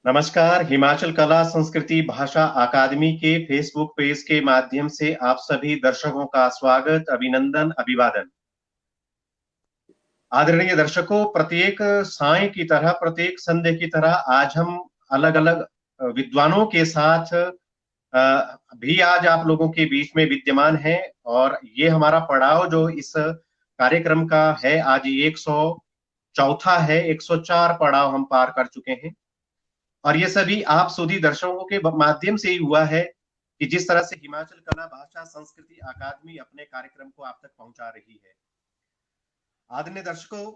नमस्कार। हिमाचल कला संस्कृति भाषा अकादमी के फेसबुक पेज के माध्यम से आप सभी दर्शकों का स्वागत, अभिनंदन, अभिवादन। आदरणीय दर्शकों, प्रत्येक साय की तरह, प्रत्येक संडे की तरह आज हम अलग अलग विद्वानों के साथ भी आज आप लोगों के बीच में विद्यमान हैं। और ये हमारा पड़ाव जो इस कार्यक्रम का है, आज 104 है। 104 पड़ाव हम पार कर चुके हैं। और ये सभी आप सुधी दर्शकों के माध्यम से ही हुआ है कि जिस तरह से हिमाचल कला भाषा संस्कृति अकादमी अपने कार्यक्रम को आप तक पहुंचा रही है। आदरणीय दर्शकों,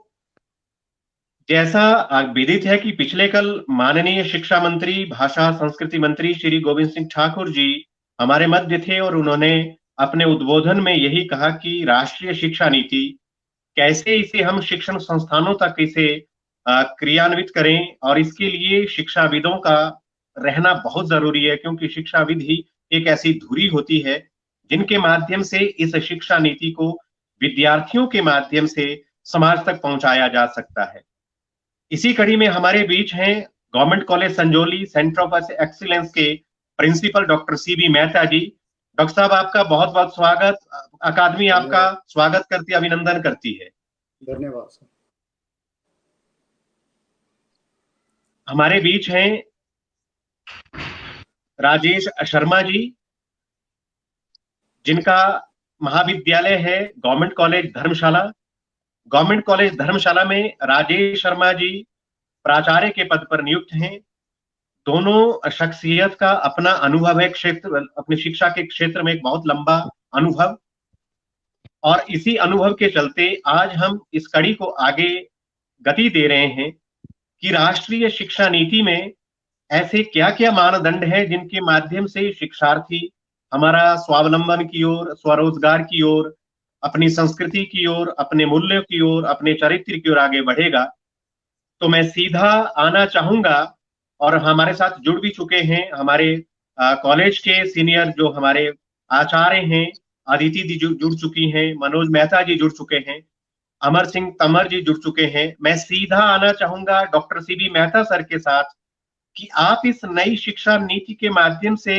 जैसा विदित है कि पिछले कल माननीय शिक्षा मंत्री, भाषा संस्कृति मंत्री श्री गोविंद सिंह ठाकुर जी हमारे मध्य थे और उन्होंने अपने उद्बोधन में यही कहा कि राष्ट्रीय शिक्षा नीति कैसे इसे हम शिक्षण संस्थानों तक इसे क्रियान्वित करें, और इसके लिए शिक्षाविदों का रहना बहुत जरूरी है, क्योंकि शिक्षाविद ही एक ऐसी धुरी होती है जिनके माध्यम से इस शिक्षा नीति को विद्यार्थियों के माध्यम से समाज तक पहुंचाया जा सकता है। इसी कड़ी में हमारे बीच हैं government college Sanjauli centre of excellence के प्रिंसिपल डॉक्टर सीबी मेहता जी। डॉक्टर साहब, आपका बहुत बहुत स्वागत। अकादमी आपका धन्यवाद। स्वागत करती, अभिनंदन करती है। धन्यवाद सर। हमारे बीच हैं राजेश शर्मा जी, जिनका महाविद्यालय है गवर्नमेंट कॉलेज धर्मशाला। गवर्नमेंट कॉलेज धर्मशाला में राजेश शर्मा जी प्राचार्य के पद पर नियुक्त हैं। दोनों शख्सियत का अपना अनुभव है, क्षेत्र अपनी शिक्षा के क्षेत्र में एक बहुत लंबा अनुभव, और इसी अनुभव के चलते आज हम इस कड़ी को आगे गति दे रहे हैं कि राष्ट्रीय शिक्षा नीति में ऐसे क्या क्या मानदंड हैं जिनके माध्यम से शिक्षार्थी हमारा स्वावलंबन की ओर, स्वरोजगार की ओर, अपनी संस्कृति की ओर, अपने मूल्यों की ओर, अपने चरित्र की ओर आगे बढ़ेगा। तो मैं सीधा आना चाहूंगा, और हमारे साथ जुड़ भी चुके हैं हमारे कॉलेज के सीनियर जो हमारे आचार्य हैं। अदिति जी जुड़ चुकी हैं, मनोज मेहता जी जुड़ चुके हैं, अमर सिंह तमर जी जुड़ चुके हैं। मैं सीधा आना चाहूंगा डॉक्टर सीबी मेहता सर के साथ कि आप इस नई शिक्षा नीति के माध्यम से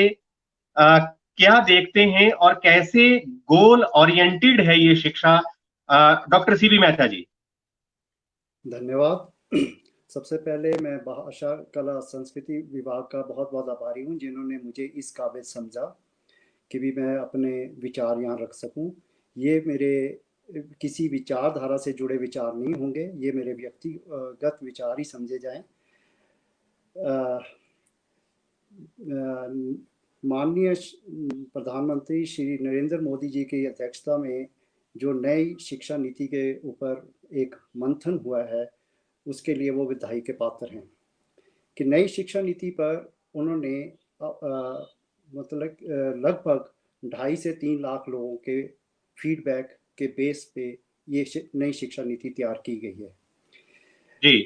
क्या देखते हैं और कैसे गोल ओरिएंटेड है ये शिक्षा। डॉक्टर सीबी मेहता जी। धन्यवाद। सबसे पहले मैं भाषा कला संस्कृति विभाग का बहुत बहुत आभारी हूँ जिन्होंने मुझे इस काबिल समझा कि भी मैं अपने विचार यहाँ रख सकूँ। ये मेरे किसी विचारधारा से जुड़े विचार नहीं होंगे, ये मेरे व्यक्तिगत विचार ही समझे जाएं। माननीय प्रधानमंत्री श्री नरेंद्र मोदी जी की अध्यक्षता में जो नई शिक्षा नीति के ऊपर एक मंथन हुआ है, उसके लिए वो बधाई के पात्र हैं कि नई शिक्षा नीति पर उन्होंने मतलब लगभग 2.5 से 3 लाख लोगों के फीडबैक के बेस पे ये नई शिक्षा नीति तैयार की गई है। जी।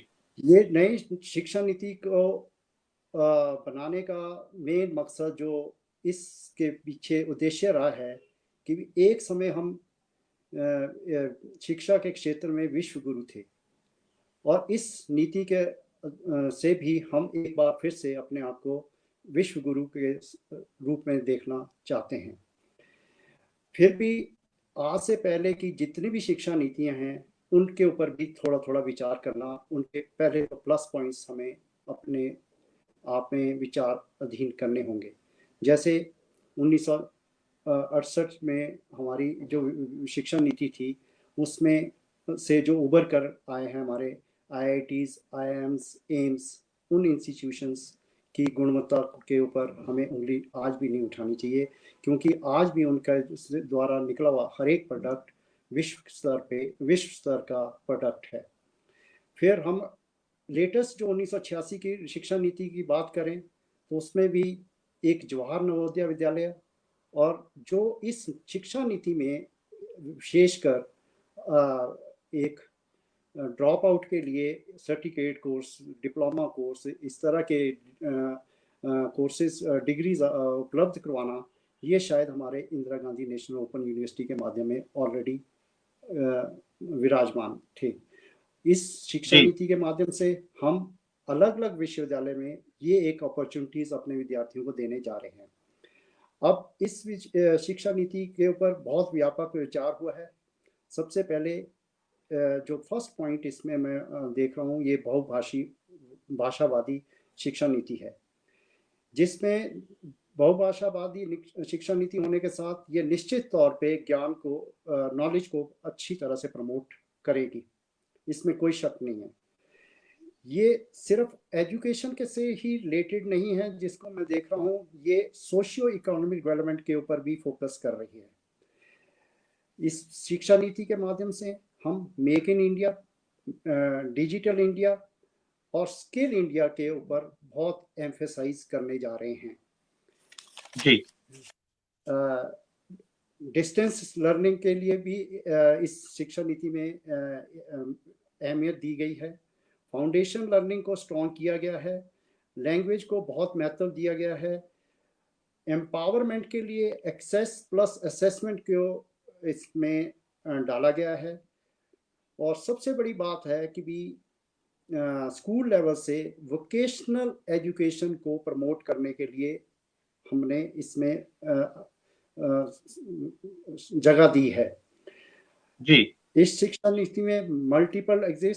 ये नई शिक्षा नीति को बनाने का मेन मकसद जो इसके पीछे उद्देश्य रहा है कि एक समय हम शिक्षा के क्षेत्र में विश्व गुरु थे, और इस नीति के से भी हम एक बार फिर से अपने आप को विश्व गुरु के रूप में देखना चाहते हैं। फिर भी आज से पहले की जितनी भी शिक्षा नीतियां हैं उनके ऊपर भी थोड़ा थोड़ा विचार करना, उनके पहले तो प्लस पॉइंट्स हमें अपने आप में विचार अधीन करने होंगे। जैसे 1968 में हमारी जो शिक्षा नीति थी उसमें से जो उभर कर आए हैं हमारे IITs, IIMs, एम्स, उन इंस्टीट्यूशंस की गुणवत्ता के ऊपर हमें उंगली आज भी नहीं उठानी चाहिए, क्योंकि आज भी उनका द्वारा निकला हुआ हर एक प्रोडक्ट विश्व स्तर का प्रोडक्ट है। फिर हम लेटेस्ट जो 1986 की शिक्षा नीति की बात करें तो उसमें भी एक जवाहर नवोदय विद्यालय, और जो इस शिक्षा नीति में विशेषकर एक ड्रॉप आउट के लिए सर्टिफिकेट कोर्स, डिप्लोमा कोर्स, इस तरह के कोर्सेज, डिग्रीज उपलब्ध करवाना, ये शायद हमारे Indira Gandhi national open university के माध्यम में ऑलरेडी विराजमान थे। इस शिक्षा नीति के माध्यम से हम अलग अलग विश्वविद्यालय में ये एक अपॉर्चुनिटीज अपने विद्यार्थियों को देने जा रहे हैं। अब इस शिक्षा नीति के ऊपर बहुत व्यापक विचार हुआ है। सबसे पहले जो फर्स्ट पॉइंट इसमें मैं देख रहा हूँ, ये भाषावादी शिक्षा नीति है, जिसमें बहुभाषावादी शिक्षा नीति होने के साथ ये निश्चित तौर पे ज्ञान को, नॉलेज को अच्छी तरह से प्रमोट करेगी, इसमें कोई शक नहीं है। ये सिर्फ एजुकेशन के से ही रिलेटेड नहीं है, जिसको मैं देख रहा हूँ ये सोशियो इकोनॉमिक डेवलपमेंट के ऊपर भी फोकस कर रही है। इस शिक्षा नीति के माध्यम से हम make in India, digital India और स्किल इंडिया के ऊपर बहुत एम्फेसाइज करने जा रहे हैं। जी, डिस्टेंस लर्निंग के लिए भी इस शिक्षा नीति में अहमियत दी गई है। फाउंडेशन लर्निंग को स्ट्रॉन्ग किया गया है, लैंग्वेज को बहुत महत्व दिया गया है, एम्पावरमेंट के लिए एक्सेस प्लस असेसमेंट को इसमें डाला गया है। और सबसे बड़ी बात है कि भी स्कूल लेवल से वोकेशनल एजुकेशन को प्रमोट करने के लिए हमने इसमें जगह दी है। जी, इस शिक्षा नीति में मल्टीपल एग्जिट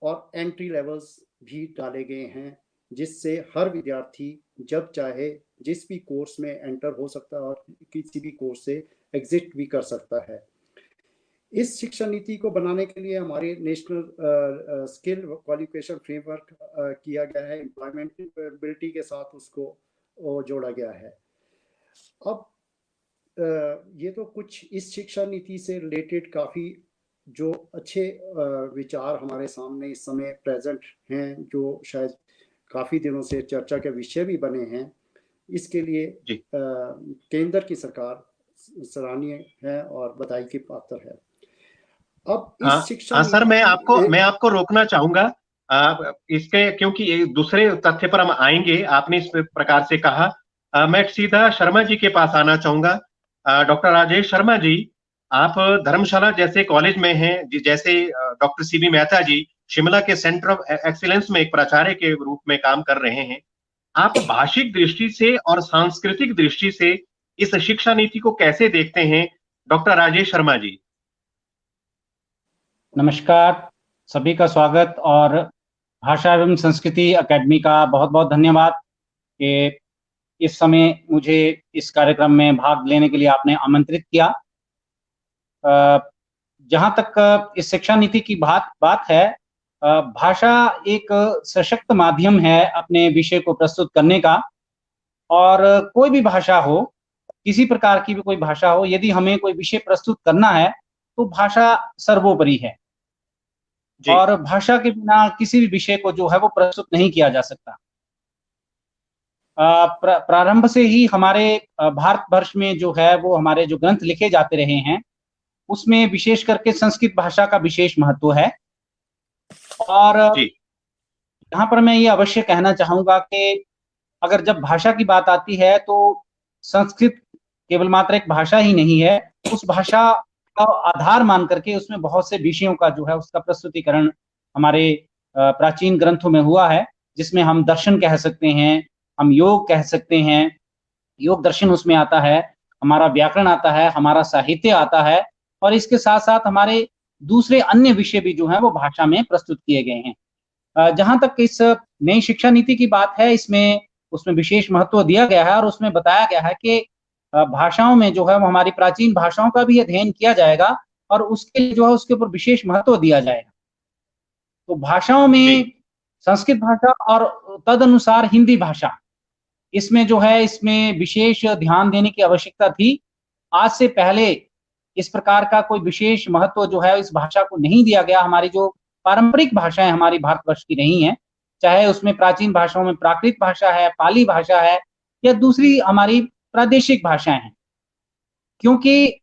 और एंट्री लेवल्स भी डाले गए हैं, जिससे हर विद्यार्थी जब चाहे जिस भी कोर्स में एंटर हो सकता है और किसी भी कोर्स से एग्जिट भी कर सकता है। इस शिक्षा नीति को बनाने के लिए हमारे नेशनल स्किल क्वालिफिकेशन फ्रेमवर्क किया गया है, एम्प्लॉयमेंटेबिलिटी के साथ उसको जोड़ा गया है। अब ये तो कुछ इस शिक्षा नीति से रिलेटेड काफ़ी जो अच्छे विचार हमारे सामने इस समय प्रेजेंट हैं, जो शायद काफ़ी दिनों से चर्चा के विषय भी बने हैं। इसके लिए केंद्र की सरकार सराहनीय है और बधाई की पात्र है। अब इस शिक्षा सर, मैं आपको रोकना चाहूंगा इसके, क्योंकि दूसरे तथ्य पर हम आएंगे। आपने इस प्रकार से कहा, मैं सीधा शर्मा जी के पास आना चाहूंगा। डॉक्टर राजेश शर्मा जी, आप धर्मशाला जैसे कॉलेज में हैं, जैसे डॉक्टर सीबी मेहता जी शिमला के सेंटर ऑफ एक्सीलेंस में एक प्राचार्य के रूप में काम कर रहे हैं। आप भाषिक दृष्टि से और सांस्कृतिक दृष्टि से इस शिक्षा नीति को कैसे देखते हैं, डॉक्टर राजेश शर्मा जी? नमस्कार, सभी का स्वागत और भाषा एवं संस्कृति अकेडमी का बहुत बहुत धन्यवाद कि इस समय मुझे इस कार्यक्रम में भाग लेने के लिए आपने आमंत्रित किया। जहाँ तक इस शिक्षा नीति की बात है, भाषा एक सशक्त माध्यम है अपने विषय को प्रस्तुत करने का। और कोई भी भाषा हो, किसी प्रकार की भी कोई भाषा हो, यदि हमें कोई विषय प्रस्तुत करना है तो भाषा सर्वोपरि है। और भाषा के बिना किसी भी विषय को जो है वो प्रस्तुत नहीं किया जा सकता। प्रारंभ से ही हमारे भारतवर्ष में जो है वो हमारे जो ग्रंथ लिखे जाते रहे हैं, उसमें विशेष करके संस्कृत भाषा का विशेष महत्व है। और यहाँ पर मैं ये अवश्य कहना चाहूंगा कि अगर जब भाषा की बात आती है तो संस्कृत केवल मात्र एक भाषा ही नहीं है, उस भाषा का आधार मान करके उसमें बहुत से विषयों का जो है उसका प्रस्तुतिकरण हमारे प्राचीन ग्रंथों में हुआ है, जिसमें हम दर्शन कह सकते हैं, हम योग कह सकते हैं, योग दर्शन उसमें आता है, हमारा व्याकरण आता है, हमारा साहित्य आता है, और इसके साथ साथ हमारे दूसरे अन्य विषय भी जो है वो भाषा में प्रस्तुत किए गए हैं। जहां तक इस नई शिक्षा नीति की बात है, उसमें विशेष महत्व दिया गया है और उसमें बताया गया है कि भाषाओं में जो है वो हमारी प्राचीन भाषाओं का भी अध्ययन किया जाएगा और उसके लिए जो है उसके ऊपर विशेष महत्व दिया जाएगा। तो भाषाओं में संस्कृत भाषा और तदनुसार हिंदी भाषा, इसमें जो है इसमें विशेष ध्यान देने की आवश्यकता थी। आज से पहले इस प्रकार का कोई विशेष महत्व जो है इस भाषा को नहीं दिया गया। हमारी जो पारंपरिक भाषाएं हमारी भारतवर्ष की रही हैं, चाहे उसमें प्राचीन भाषाओं में प्राकृत भाषा है, पाली भाषा है या दूसरी हमारी प्रादेशिक भाषाएं हैं, क्योंकि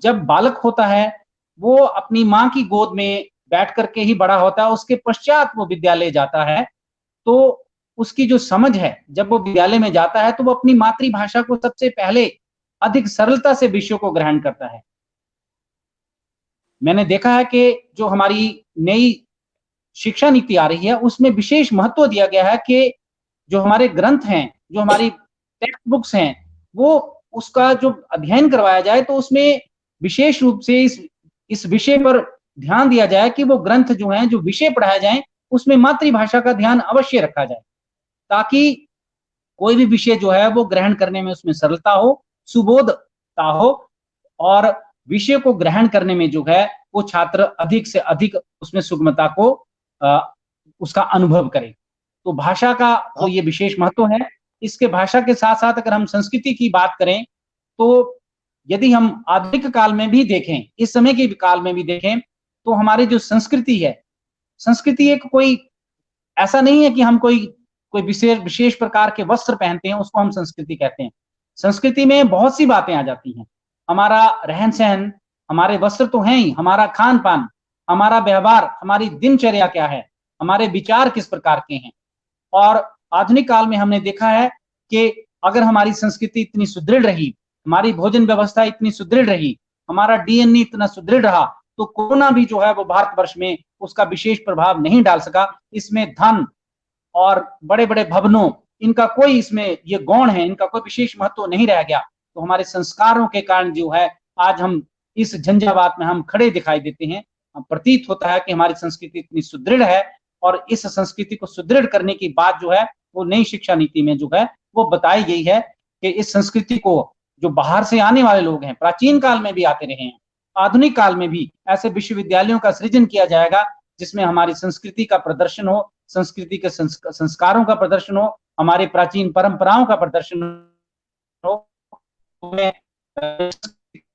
जब बालक होता है वो अपनी माँ की गोद में बैठ करके ही बड़ा होता है, उसके पश्चात वो विद्यालय जाता है। तो उसकी जो समझ है, जब वो विद्यालय में जाता है तो वो अपनी मातृभाषा को सबसे पहले अधिक सरलता से विषयों को ग्रहण करता है। मैंने देखा है कि जो हमारी नई शिक्षा नीति आ रही है उसमें विशेष महत्व दिया गया है कि जो हमारे ग्रंथ हैं, जो हमारी टेक्स्ट बुक्स हैं, वो उसका जो अध्ययन करवाया जाए तो उसमें विशेष रूप से इस विषय पर ध्यान दिया जाए कि वो ग्रंथ जो हैं, जो विषय पढ़ाए जाएं, उसमें मातृभाषा का ध्यान अवश्य रखा जाए, ताकि कोई भी विषय जो है वो ग्रहण करने में उसमें सरलता हो, सुबोधता हो, और विषय को ग्रहण करने में जो है वो छात्र अधिक से अधिक उसमें सुगमता को उसका अनुभव करे। तो भाषा का तो ये विशेष महत्व है। इसके भाषा के साथ साथ अगर हम संस्कृति की बात करें तो यदि हम आधुनिक काल में भी देखें, इस समय के काल में भी देखें, तो हमारी जो संस्कृति है, संस्कृति एक कोई ऐसा नहीं है कि हम कोई विशेष प्रकार के वस्त्र पहनते हैं उसको हम संस्कृति कहते हैं। संस्कृति में बहुत सी बातें आ जाती हैं। हमारा रहन सहन, हमारे वस्त्र तो हैं ही, हमारा खान पान, हमारा व्यवहार, हमारी दिनचर्या क्या है, हमारे विचार किस प्रकार के हैं। और आधुनिक काल में हमने देखा है कि अगर हमारी संस्कृति इतनी सुदृढ़ रही, हमारी भोजन व्यवस्था इतनी सुदृढ़ रही, हमारा डीएनए इतना सुदृढ़ रहा, तो कोरोना भी जो है वो भारतवर्ष में उसका विशेष प्रभाव नहीं डाल सका। इसमें धन और बड़े बड़े भवनों, इनका कोई इसमें ये गौण है, इनका कोई विशेष महत्व नहीं रह गया। तो हमारे संस्कारों के कारण जो है आज हम इस झंझावात में हम खड़े दिखाई देते हैं। प्रतीत होता है कि हमारी संस्कृति इतनी सुदृढ़ है, और इस संस्कृति को सुदृढ़ करने की बात जो है वो नई शिक्षा नीति में जो है वो बताई गई है कि इस संस्कृति को जो बाहर से आने वाले लोग हैं, प्राचीन काल में भी आते रहे हैं, आधुनिक काल में भी ऐसे विश्वविद्यालयों का सृजन किया जाएगा जिसमें हमारी संस्कृति का प्रदर्शन हो, संस्कृति के संस्कारों का प्रदर्शन हो, हमारे प्राचीन परंपराओं का प्रदर्शन हो। मैं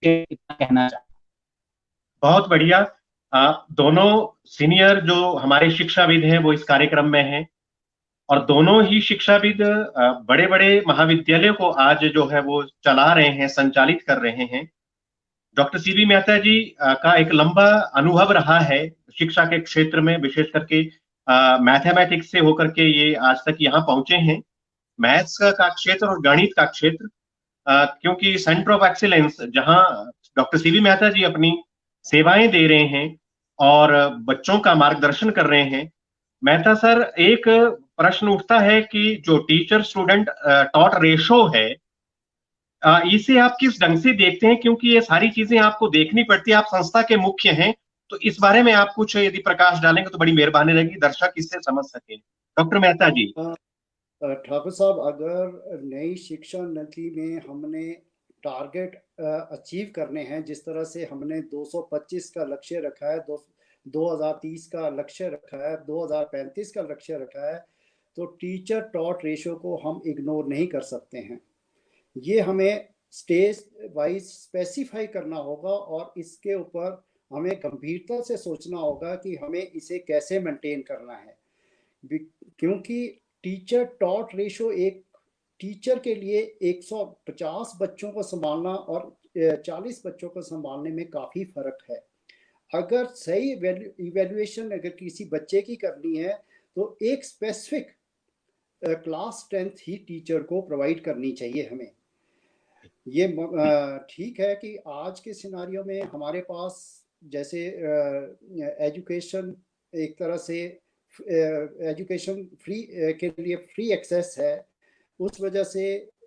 कहना चाहूँ। बहुत बढ़िया। दोनों सीनियर जो हमारे शिक्षाविद हैं वो इस कार्यक्रम में हैं, और दोनों ही शिक्षाविद बड़े बड़े महाविद्यालयों को आज जो है वो चला रहे हैं, संचालित कर रहे हैं। डॉक्टर सीबी मेहता जी का एक लंबा अनुभव रहा है शिक्षा के क्षेत्र में, विशेष करके मैथमेटिक्स से होकर के ये आज तक यहाँ पहुंचे हैं। मैथ्स का क्षेत्र और गणित का क्षेत्र, क्योंकि सेंटर ऑफ एक्सीलेंस जहां डॉक्टर सीबी मेहता जी अपनी सेवाएं दे रहे हैं और बच्चों का मार्गदर्शन कर रहे हैं। मेहता सर, एक प्रश्न उठता है कि जो टीचर स्टूडेंट टॉट रेशो है, इसे आप किस ढंग से देखते हैं, क्योंकि ये सारी चीजें आपको देखनी पड़ती है, आप संस्था के मुख्य हैं, तो इस बारे में आप कुछ यदि प्रकाश डालेंगे तो बड़ी मेहरबानी रहेगी, दर्शक इससे समझ सके। डॉक्टर मेहता जी। ठाकुर साहब, अगर नई शिक्षा नीति में हमने टारगेट अचीव करने हैं, जिस तरह से हमने 225 का लक्ष्य रखा है, 2030 का लक्ष्य रखा है, 2035 का लक्ष्य रखा है, तो टीचर टॉट रेशो को हम इग्नोर नहीं कर सकते हैं। ये हमें स्टेज वाइज स्पेसिफाई करना होगा और इसके ऊपर हमें गंभीरता से सोचना होगा कि हमें इसे कैसे मेंटेन करना है, क्योंकि टीचर टॉट रेशो एक टीचर के लिए 150 बच्चों को संभालना और 40 बच्चों को संभालने में काफ़ी फ़र्क है। अगर सही इवेल्युएशन अगर किसी बच्चे की करनी है तो एक स्पेसिफिक क्लास स्ट्रेंथ ही टीचर को प्रोवाइड करनी चाहिए हमें। ये ठीक है कि आज के सिनारियो में हमारे पास जैसे एजुकेशन एक तरह से एजुकेशन फ्री के लिए फ्री एक्सेस है, उस वजह से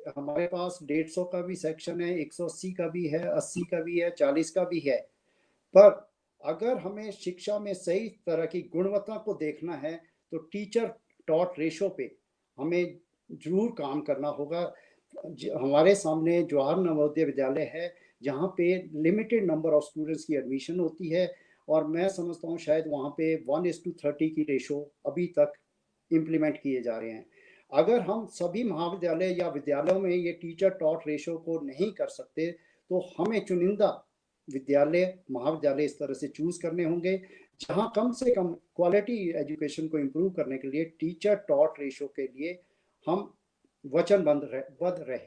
हमारे पास 150 का भी सेक्शन है, 180 का भी है, 80 का भी है, 40 का भी है। पर अगर हमें शिक्षा में सही तरह की गुणवत्ता को देखना है तो टीचर टॉट रेशो पे हमें जरूर काम करना होगा। हमारे सामने जवाहर नवोदय विद्यालय है जहाँ पे लिमिटेड नंबर ऑफ स्टूडेंट्स की एडमिशन होती है, और मैं समझता हूँ शायद वहाँ पे 1:30 की रेशो अभी तक इम्प्लीमेंट किए जा रहे हैं। अगर हम सभी महाविद्यालय या विद्यालयों में ये टीचर टॉट रेशो को नहीं कर सकते तो हमें चुनिंदा विद्यालय महाविद्यालय इस तरह से चूज करने होंगे जहाँ कम से कम क्वालिटी एजुकेशन को इम्प्रूव करने के लिए टीचर टॉट रेशो के लिए हम वचनबद्ध रहे।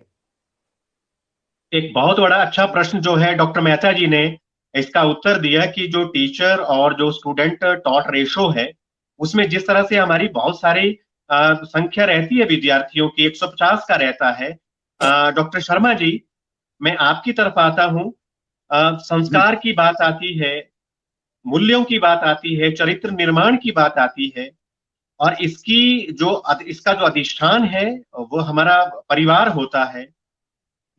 एक बहुत बड़ा अच्छा प्रश्न जो है डॉक्टर मेहता जी ने इसका उत्तर दिया कि जो टीचर और जो स्टूडेंट टॉट रेशो है उसमें जिस तरह से हमारी बहुत सारी संख्या रहती है विद्यार्थियों की, 150 का रहता है। डॉक्टर शर्मा जी, मैं आपकी तरफ आता हूं। संस्कार की बात आती है, मूल्यों की बात आती है, चरित्र निर्माण की बात आती है, और इसका जो अधिष्ठान है वो हमारा परिवार होता है।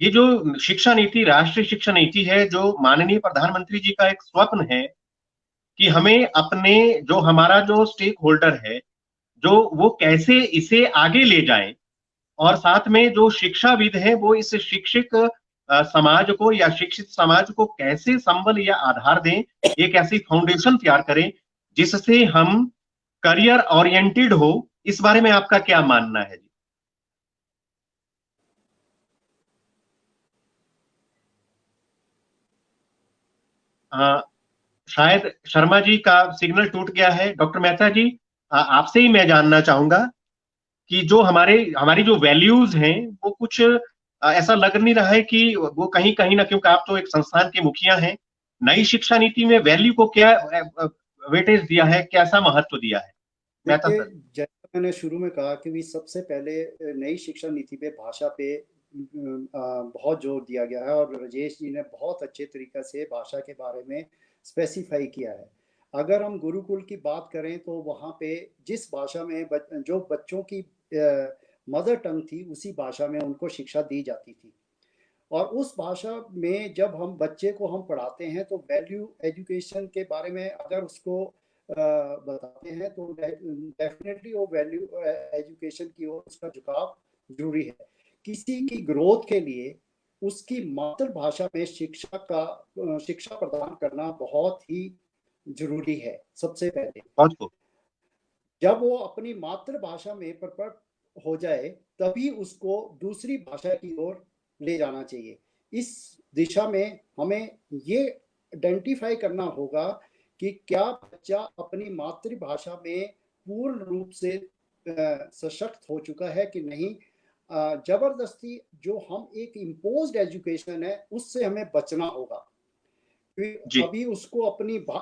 ये जो शिक्षा नीति, राष्ट्रीय शिक्षा नीति है, जो माननीय प्रधानमंत्री जी का एक स्वप्न है कि हमें अपने जो हमारा जो स्टेक होल्डर है, जो वो कैसे इसे आगे ले जाएं, और साथ में जो शिक्षाविद हैं वो इस शिक्षित समाज को या शिक्षित समाज को कैसे संबल या आधार दें, एक ऐसी फाउंडेशन तैयार करें जिससे हम करियर ओरिएंटेड हो। इस बारे में आपका क्या मानना है जी? शायद शर्मा जी का सिग्नल टूट गया है। डॉक्टर मेहता जी, आपसे ही मैं जानना चाहूंगा कि जो हमारी जो वैल्यूज हैं वो कुछ ऐसा लग नहीं रहा है कि वो कहीं कहीं ना, क्योंकि आप तो एक संस्थान के मुखिया हैं, नई शिक्षा नीति में वैल्यू को क्या वेटेज दिया है, कैसा महत्व दिया है? मेहता देखिए, सर। जैसा मैंने शुरू में कहा कि भी सबसे पहले नई शिक्षा नीति पे भाषा पे बहुत जोर दिया गया है, और राजेश जी ने बहुत अच्छे तरीके से भाषा के बारे में स्पेसिफाई किया है। अगर हम गुरुकुल की बात करें तो वहाँ पे जिस भाषा में जो बच्चों की मदर टंग थी, उसी भाषा में उनको शिक्षा दी जाती थी। और उस भाषा में जब हम बच्चे को हम पढ़ाते हैं तो वैल्यू एजुकेशन के बारे में अगर उसको बताते हैं तो डेफिनेटली वो वैल्यू एजुकेशन की ओर उसका झुकाव जरूरी है। किसी की ग्रोथ के लिए उसकी मातृभाषा में शिक्षा प्रदान करना बहुत ही जरूरी है। सबसे पहले बहुत खूब। जब वो अपनी मातृभाषा में परफेक्ट हो जाए तभी उसको दूसरी भाषा की ओर ले जाना चाहिए। इस दिशा में हमें ये आइडेंटिफाई करना होगा कि क्या बच्चा अपनी मातृभाषा में पूर्ण रूप से सशक्त हो चुका है कि नहीं। जबरदस्ती जो हम एक इम्पोज्ड एजुकेशन है उससे हमें बचना होगा। जी। अभी उसको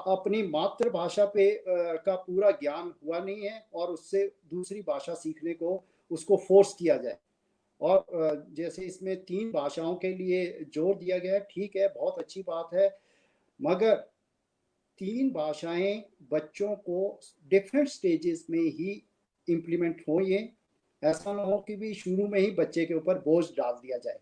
अपनी मातृभाषा पे का पूरा ज्ञान हुआ नहीं है और उससे दूसरी भाषा सीखने को उसको फोर्स किया जाए। और जैसे इसमें 3 भाषाओं के लिए जोर दिया गया है, ठीक है, बहुत अच्छी बात है, मगर 3 भाषाएं बच्चों को डिफरेंट स्टेजेस में ही इम्प्लीमेंट हो। ये ऐसा ना हो कि भी शुरू में ही बच्चे के ऊपर बोझ डाल दिया जाए।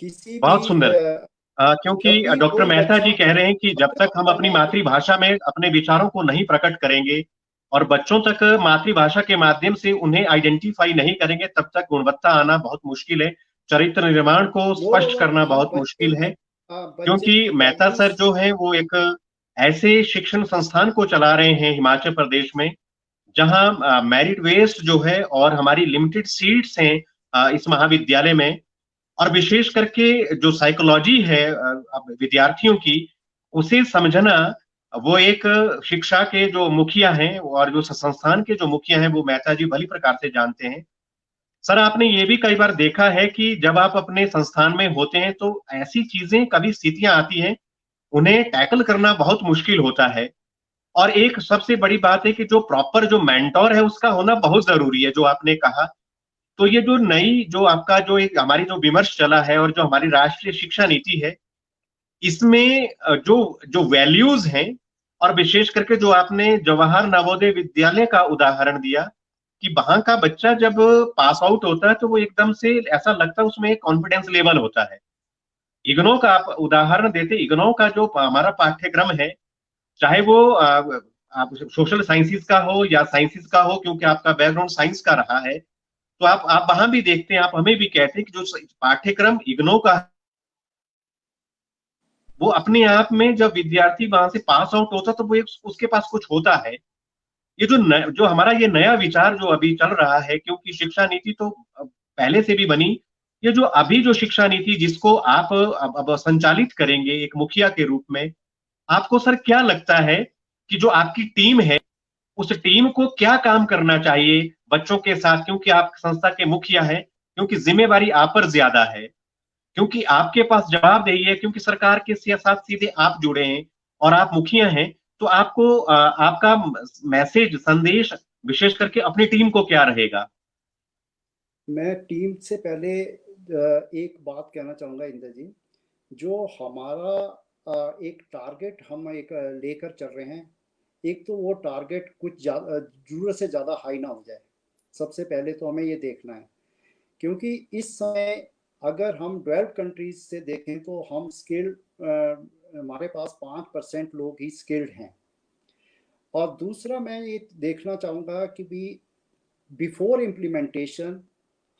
किसी भी बहुत सुंदर। क्योंकि जब भी डॉक्टर कोई मेहता बच्चा जी कह रहे हैं कि जब तक हम अपनी करने के मातृभाषा में अपने विचारों को नहीं प्रकट करेंगे और बच्चों तक मातृभाषा के माध्यम से उन्हें आइडेंटिफाई नहीं करेंगे, तब तक गुणवत्ता आना बहुत मुश्किल है, चरित्र निर्माण को मोर स्पष्ट ओवर करना हम बहुत मुश्किल है। बच्चे क्योंकि की मेहता वैल्यूज। सर जो है वो एक ऐसे शिक्षण संस्थान को चला रहे हैं हिमाचल प्रदेश में, जहां मेरिट बेस्ड जो है और हमारी लिमिटेड सीट्स हैं इस महाविद्यालय में, और विशेष करके जो साइकोलॉजी है विद्यार्थियों की, उसे समझना, वो एक शिक्षा के जो मुखिया हैं और जो संस्थान के जो मुखिया हैं वो मेहता जी भली प्रकार से जानते हैं। सर, आपने ये भी कई बार देखा है कि जब आप अपने संस्थान में होते हैं तो ऐसी चीजें, कभी स्थितियां आती हैं, उन्हें टैकल करना बहुत मुश्किल होता है। और एक सबसे बड़ी बात है कि जो प्रॉपर जो मेंटोर है उसका होना बहुत जरूरी है, जो आपने कहा। तो ये जो नई जो आपका जो एक हमारी जो विमर्श चला है और जो हमारी राष्ट्रीय शिक्षा नीति है, इसमें जो जो वैल्यूज हैं, और विशेष करके जो आपने जवाहर नवोदय विद्यालय का उदाहरण दिया कि वहां का बच्चा जब पास आउट होता है तो वो एकदम से ऐसा लगता है उसमें एक कॉन्फिडेंस लेवल होता है। इग्नो का आप उदाहरण देते, इग्नो का जो हमारा पाठ्यक्रम है, चाहे वो आप सोशल साइंसेस का हो या साइंसेस का हो, क्योंकि आपका बैकग्राउंड साइंस का रहा है, तो आप वहां भी देखते हैं, आप हमें भी कहते हैं कि जो पाठ्यक्रम इग्नो का, वो अपने आप में जब विद्यार्थी वहां से पास आउट होता तो वो एक उसके पास कुछ होता है। ये जो हमारा ये नया विचार जो अभी चल रहा है, क्योंकि शिक्षा नीति तो पहले से भी बनी, ये जो अभी जो शिक्षा नीति जिसको आप अब संचालित करेंगे एक मुखिया के रूप में, आपको सर क्या लगता है कि जो आपकी टीम है, उस टीम को क्या काम करना चाहिए बच्चों के साथ, क्योंकि आप संस्था के मुखिया हैं, क्योंकि जिम्मेवारी आप पर ज्यादा है, क्योंकि आपके पास जवाबदेही है, क्योंकि सरकार के साथ सीधे आप जुड़े हैं और आप मुखिया हैं, तो आपको आपका मैसेज संदेश विशेष करके अपनी टीम को क्या रहेगा? मैं टीम से पहले एक बात कहना चाहूँगा इंद्र जी। जो हमारा एक टारगेट हम एक लेकर चल रहे हैं। एक तो वो टारगेट कुछ ज़रूरत से ज़्यादा हाई ना हो जाए, सबसे पहले तो हमें ये देखना है, क्योंकि इस समय अगर हम डेवलप्ड कंट्रीज से देखें तो हम स्किल्ड, हमारे पास 5% लोग ही स्किल्ड हैं। और दूसरा मैं ये देखना चाहूँगा कि भी बिफोर इम्प्लीमेंटेशन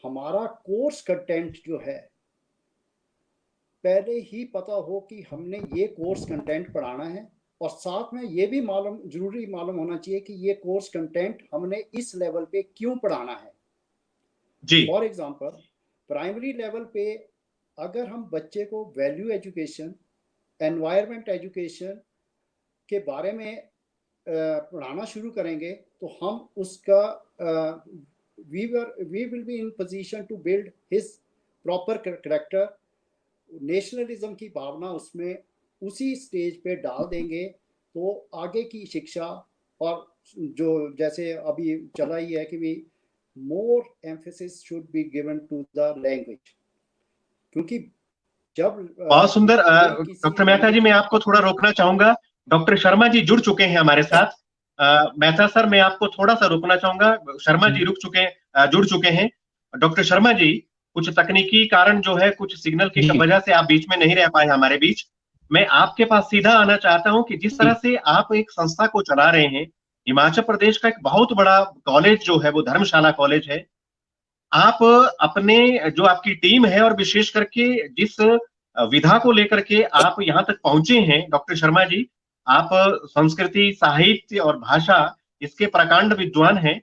हमारा कोर्स कंटेंट जो है पहले ही पता हो कि हमने ये कोर्स कंटेंट पढ़ाना है, और साथ में ये भी जरूरी मालूम होना चाहिए कि ये कोर्स कंटेंट हमने इस लेवल पे क्यों पढ़ाना है जी। फॉर एग्जांपल प्राइमरी लेवल पे अगर हम बच्चे को वैल्यू एजुकेशन, एनवायरनमेंट एजुकेशन के बारे में पढ़ाना शुरू करेंगे तो हम उसका we will be in position to build his proper character, nationalism की भावना उसमें उसी स्टेज पे डाल देंगे तो आगे की शिक्षा, और जो जैसे अभी चला ही है कि भी more emphasis should be given to the language, क्योंकि जब बहुत सुंदर। डॉक्टर मेहता जी, मैं आपको थोड़ा रोकना चाहूंगा। डॉक्टर शर्मा जी जुड़ चुके हैं हमारे साथ। मेहता सर, मैं आपको थोड़ा सा रोकना चाहूंगा। शर्मा जी जुड़ चुके हैं। डॉक्टर शर्मा जी, कुछ तकनीकी कारण जो है, कुछ सिग्नल की वजह से आप बीच में नहीं रह पाए हमारे बीच। मैं आपके पास सीधा आना चाहता हूं कि जिस तरह से आप एक संस्था को चला रहे हैं, हिमाचल प्रदेश का एक बहुत बड़ा कॉलेज जो है वो धर्मशाला कॉलेज है। आप अपने जो आपकी टीम है और विशेष करके जिस विधा को लेकर के आप यहाँ तक पहुंचे हैं, डॉक्टर शर्मा जी, आप संस्कृति, साहित्य और भाषा इसके प्रकांड विद्वान हैं।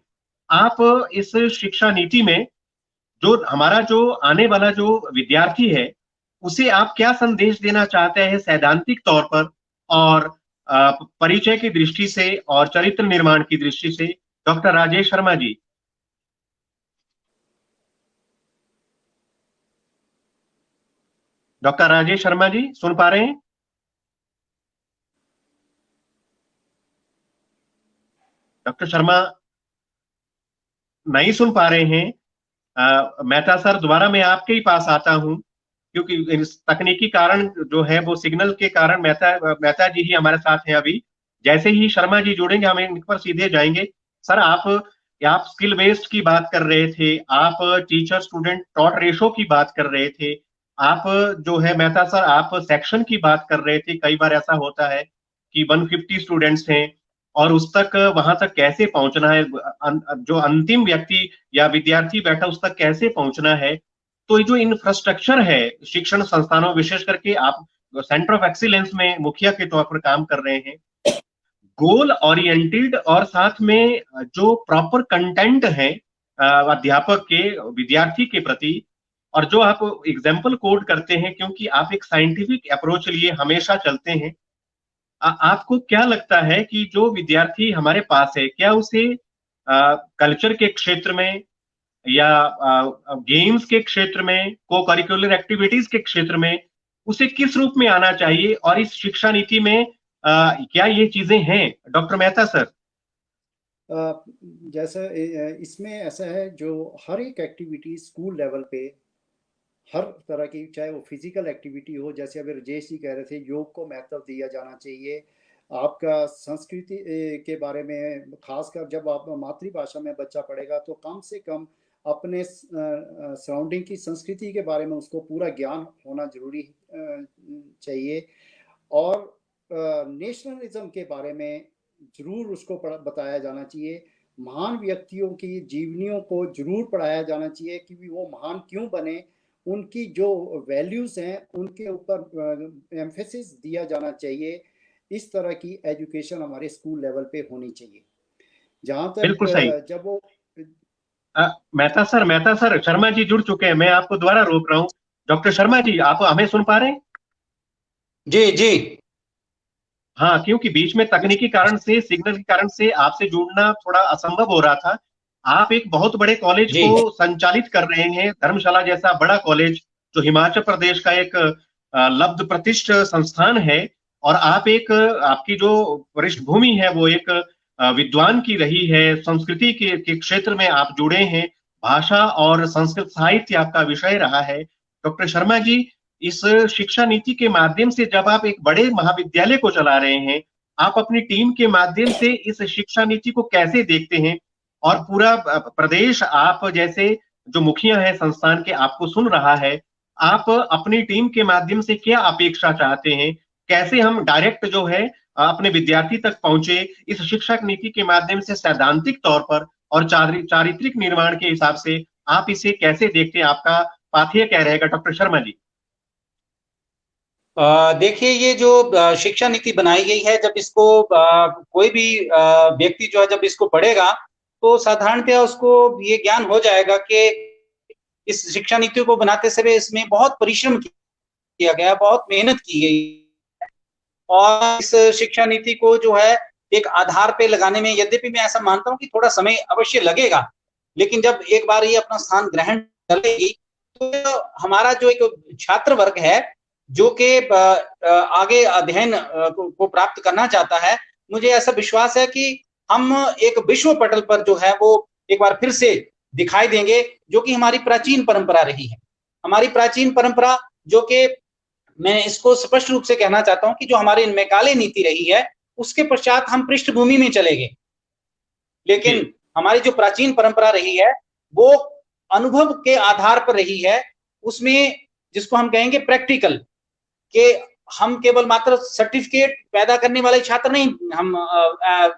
आप इस शिक्षा नीति में जो हमारा जो आने वाला जो विद्यार्थी है उसे आप क्या संदेश देना चाहते हैं सैद्धांतिक तौर पर और परिचय की दृष्टि से और चरित्र निर्माण की दृष्टि से? डॉक्टर राजेश शर्मा जी। डॉक्टर राजेश शर्मा जी सुन पा रहे हैं? डॉक्टर शर्मा नहीं सुन पा रहे हैं। मेहता सर, दोबारा मैं आपके ही पास आता हूं, क्योंकि इस तकनीकी कारण जो है वो सिग्नल के कारण मेहता जी ही हमारे साथ हैं अभी। जैसे ही शर्मा जी जुड़ेंगे हम इन पर सीधे जाएंगे। सर, आप स्किल बेस्ड की बात कर रहे थे, आप टीचर स्टूडेंट टॉट रेशो की बात कर रहे थे, आप जो है मेहता सर आप सेक्शन की बात कर रहे थे। कई बार ऐसा होता है कि 150 स्टूडेंट्स हैं और उस तक वहां तक कैसे पहुंचना है, जो अंतिम व्यक्ति या विद्यार्थी बैठा उस तक कैसे पहुंचना है। तो ये जो इंफ्रास्ट्रक्चर है शिक्षण संस्थानों, विशेष करके आप सेंटर ऑफ एक्सीलेंस में मुखिया के तौर पर काम कर रहे हैं, गोल ओरिएंटेड और साथ में जो प्रॉपर कंटेंट है अध्यापक के विद्यार्थी के प्रति, और जो आप एग्जाम्पल कोड करते हैं, क्योंकि आप एक साइंटिफिक अप्रोच लिए हमेशा चलते हैं। आपको क्या लगता है कि जो विद्यार्थी हमारे पास है, क्या उसे कल्चर के क्षेत्र में या गेम्स के क्षेत्र में, को करिकुलर एक्टिविटीज के क्षेत्र में उसे किस रूप में आना चाहिए, और इस शिक्षा नीति में क्या ये चीजें हैं? Doctor Mehta sir. जैसा इसमें ऐसा है, जो हर एक एक्टिविटी स्कूल लेवल पे हर तरह की, चाहे वो फिजिकल एक्टिविटी हो, जैसे अभी राजेश जी कह रहे थे योग को महत्व दिया जाना चाहिए। आपका संस्कृति के बारे में, खासकर जब आप मातृभाषा में बच्चा पढ़ेगा तो कम से कम अपने सराउंडिंग की संस्कृति के बारे में उसको पूरा ज्ञान होना जरूरी चाहिए। और नेशनलिज्म के बारे में जरूर उसको बताया जाना चाहिए। महान व्यक्तियों की जीवनियों को जरूर पढ़ाया जाना चाहिए कि वो महान क्यों बने, उनकी जो वैल्यूज हैं उनके ऊपर एम्फेसिस दिया जाना चाहिए। इस तरह की एजुकेशन हमारे स्कूल लेवल पे होनी चाहिए। जहां तक बिल्कुल सही। जब वो मेहता सर शर्मा जी जुड़ चुके हैं, मैं आपको दोबारा रोक रहा हूँ। डॉक्टर शर्मा जी, आप हमें सुन पा रहे हैं? जी जी। हाँ, क्योंकि बीच में तकनीकी कारण से, सिग्नल के कारण से आपसे जुड़ना थोड़ा असंभव हो रहा था। आप एक बहुत बड़े कॉलेज को संचालित कर रहे हैं, धर्मशाला जैसा बड़ा कॉलेज जो हिमाचल प्रदेश का एक लब्ध प्रतिष्ठ संस्थान है, और आप एक आपकी जो पृष्ठभूमि है वो एक विद्वान की रही है, संस्कृति के क्षेत्र में आप जुड़े हैं, भाषा और संस्कृत साहित्य आपका विषय रहा है। डॉक्टर शर्मा जी, इस शिक्षा नीति के माध्यम से जब आप एक बड़े महाविद्यालय को चला रहे हैं, आप अपनी टीम के माध्यम से इस शिक्षा नीति को कैसे देखते हैं? और पूरा प्रदेश आप जैसे जो मुखिया है संस्थान के, आपको सुन रहा है, आप अपनी टीम के माध्यम से क्या अपेक्षा चाहते हैं? कैसे हम डायरेक्ट जो है अपने विद्यार्थी तक पहुंचे इस शिक्षा नीति के माध्यम से सैद्धांतिक तौर पर और चारित्रिक निर्माण के हिसाब से आप इसे कैसे देखते हैं? आपका पाथेय क्या रहेगा डॉक्टर शर्मा जी? देखिए, ये जो शिक्षा नीति बनाई गई है, जब इसको कोई भी व्यक्ति जो है जब इसको पढ़ेगा तो साधारणतया उसको ये ज्ञान हो जाएगा कि इस शिक्षा नीति को बनाते समय इसमें बहुत परिश्रम किया गया, बहुत मेहनत की गई और इस शिक्षा नीति को जो है एक आधार पे लगाने में, यद्यपि मैं ऐसा मानता हूं कि थोड़ा समय अवश्य लगेगा, लेकिन जब एक बार ये अपना स्थान ग्रहण करेगी तो हमारा जो एक छात्र वर्ग है जो कि आगे अध्ययन को प्राप्त करना चाहता है, मुझे ऐसा विश्वास है कि हम एक विश्व पटल पर जो है वो एक बार फिर से दिखाई देंगे, जो कि हमारी प्राचीन परंपरा रही है। हमारी प्राचीन परंपरा, जो कि मैं इसको स्पष्ट रूप से कहना चाहता हूं कि जो हमारी मैकाले नीति रही है, उसके पश्चात हम पृष्ठभूमि में चले गए, लेकिन हमारी जो प्राचीन परंपरा रही है वो अनुभव के आधार पर रही है। उसमें जिसको हम कहेंगे प्रैक्टिकल, कि हम केवल मात्र सर्टिफिकेट पैदा करने वाले छात्र नहीं हम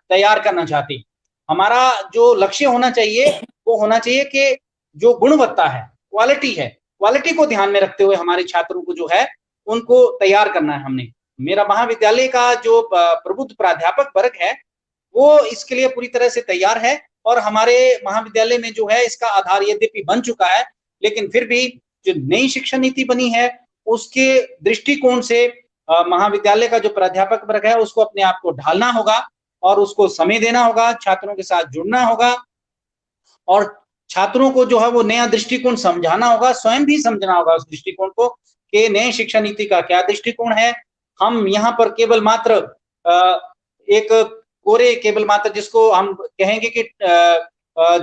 तैयार करना चाहते। हमारा जो लक्ष्य होना चाहिए वो होना चाहिए कि जो गुणवत्ता है, क्वालिटी है, क्वालिटी को ध्यान में रखते हुए हमारे छात्रों को जो है उनको तैयार करना है हमने। मेरा महाविद्यालय का जो प्रबुद्ध प्राध्यापक वर्ग है वो इसके लिए पूरी तरह से तैयार है और हमारे महाविद्यालय में जो है इसका आधार यद्यपि बन चुका है, लेकिन फिर भी जो नई शिक्षा नीति बनी है उसके दृष्टिकोण से महाविद्यालय का जो प्राध्यापक वर्ग है उसको अपने आप को ढालना होगा और उसको समय देना होगा, छात्रों के साथ जुड़ना होगा और छात्रों को जो है वो नया दृष्टिकोण समझाना होगा, स्वयं भी समझना होगा उस दृष्टिकोण को कि नई शिक्षा नीति का क्या दृष्टिकोण है। हम यहाँ पर केवल मात्र एक कोरे, केवल मात्र जिसको हम कहेंगे कि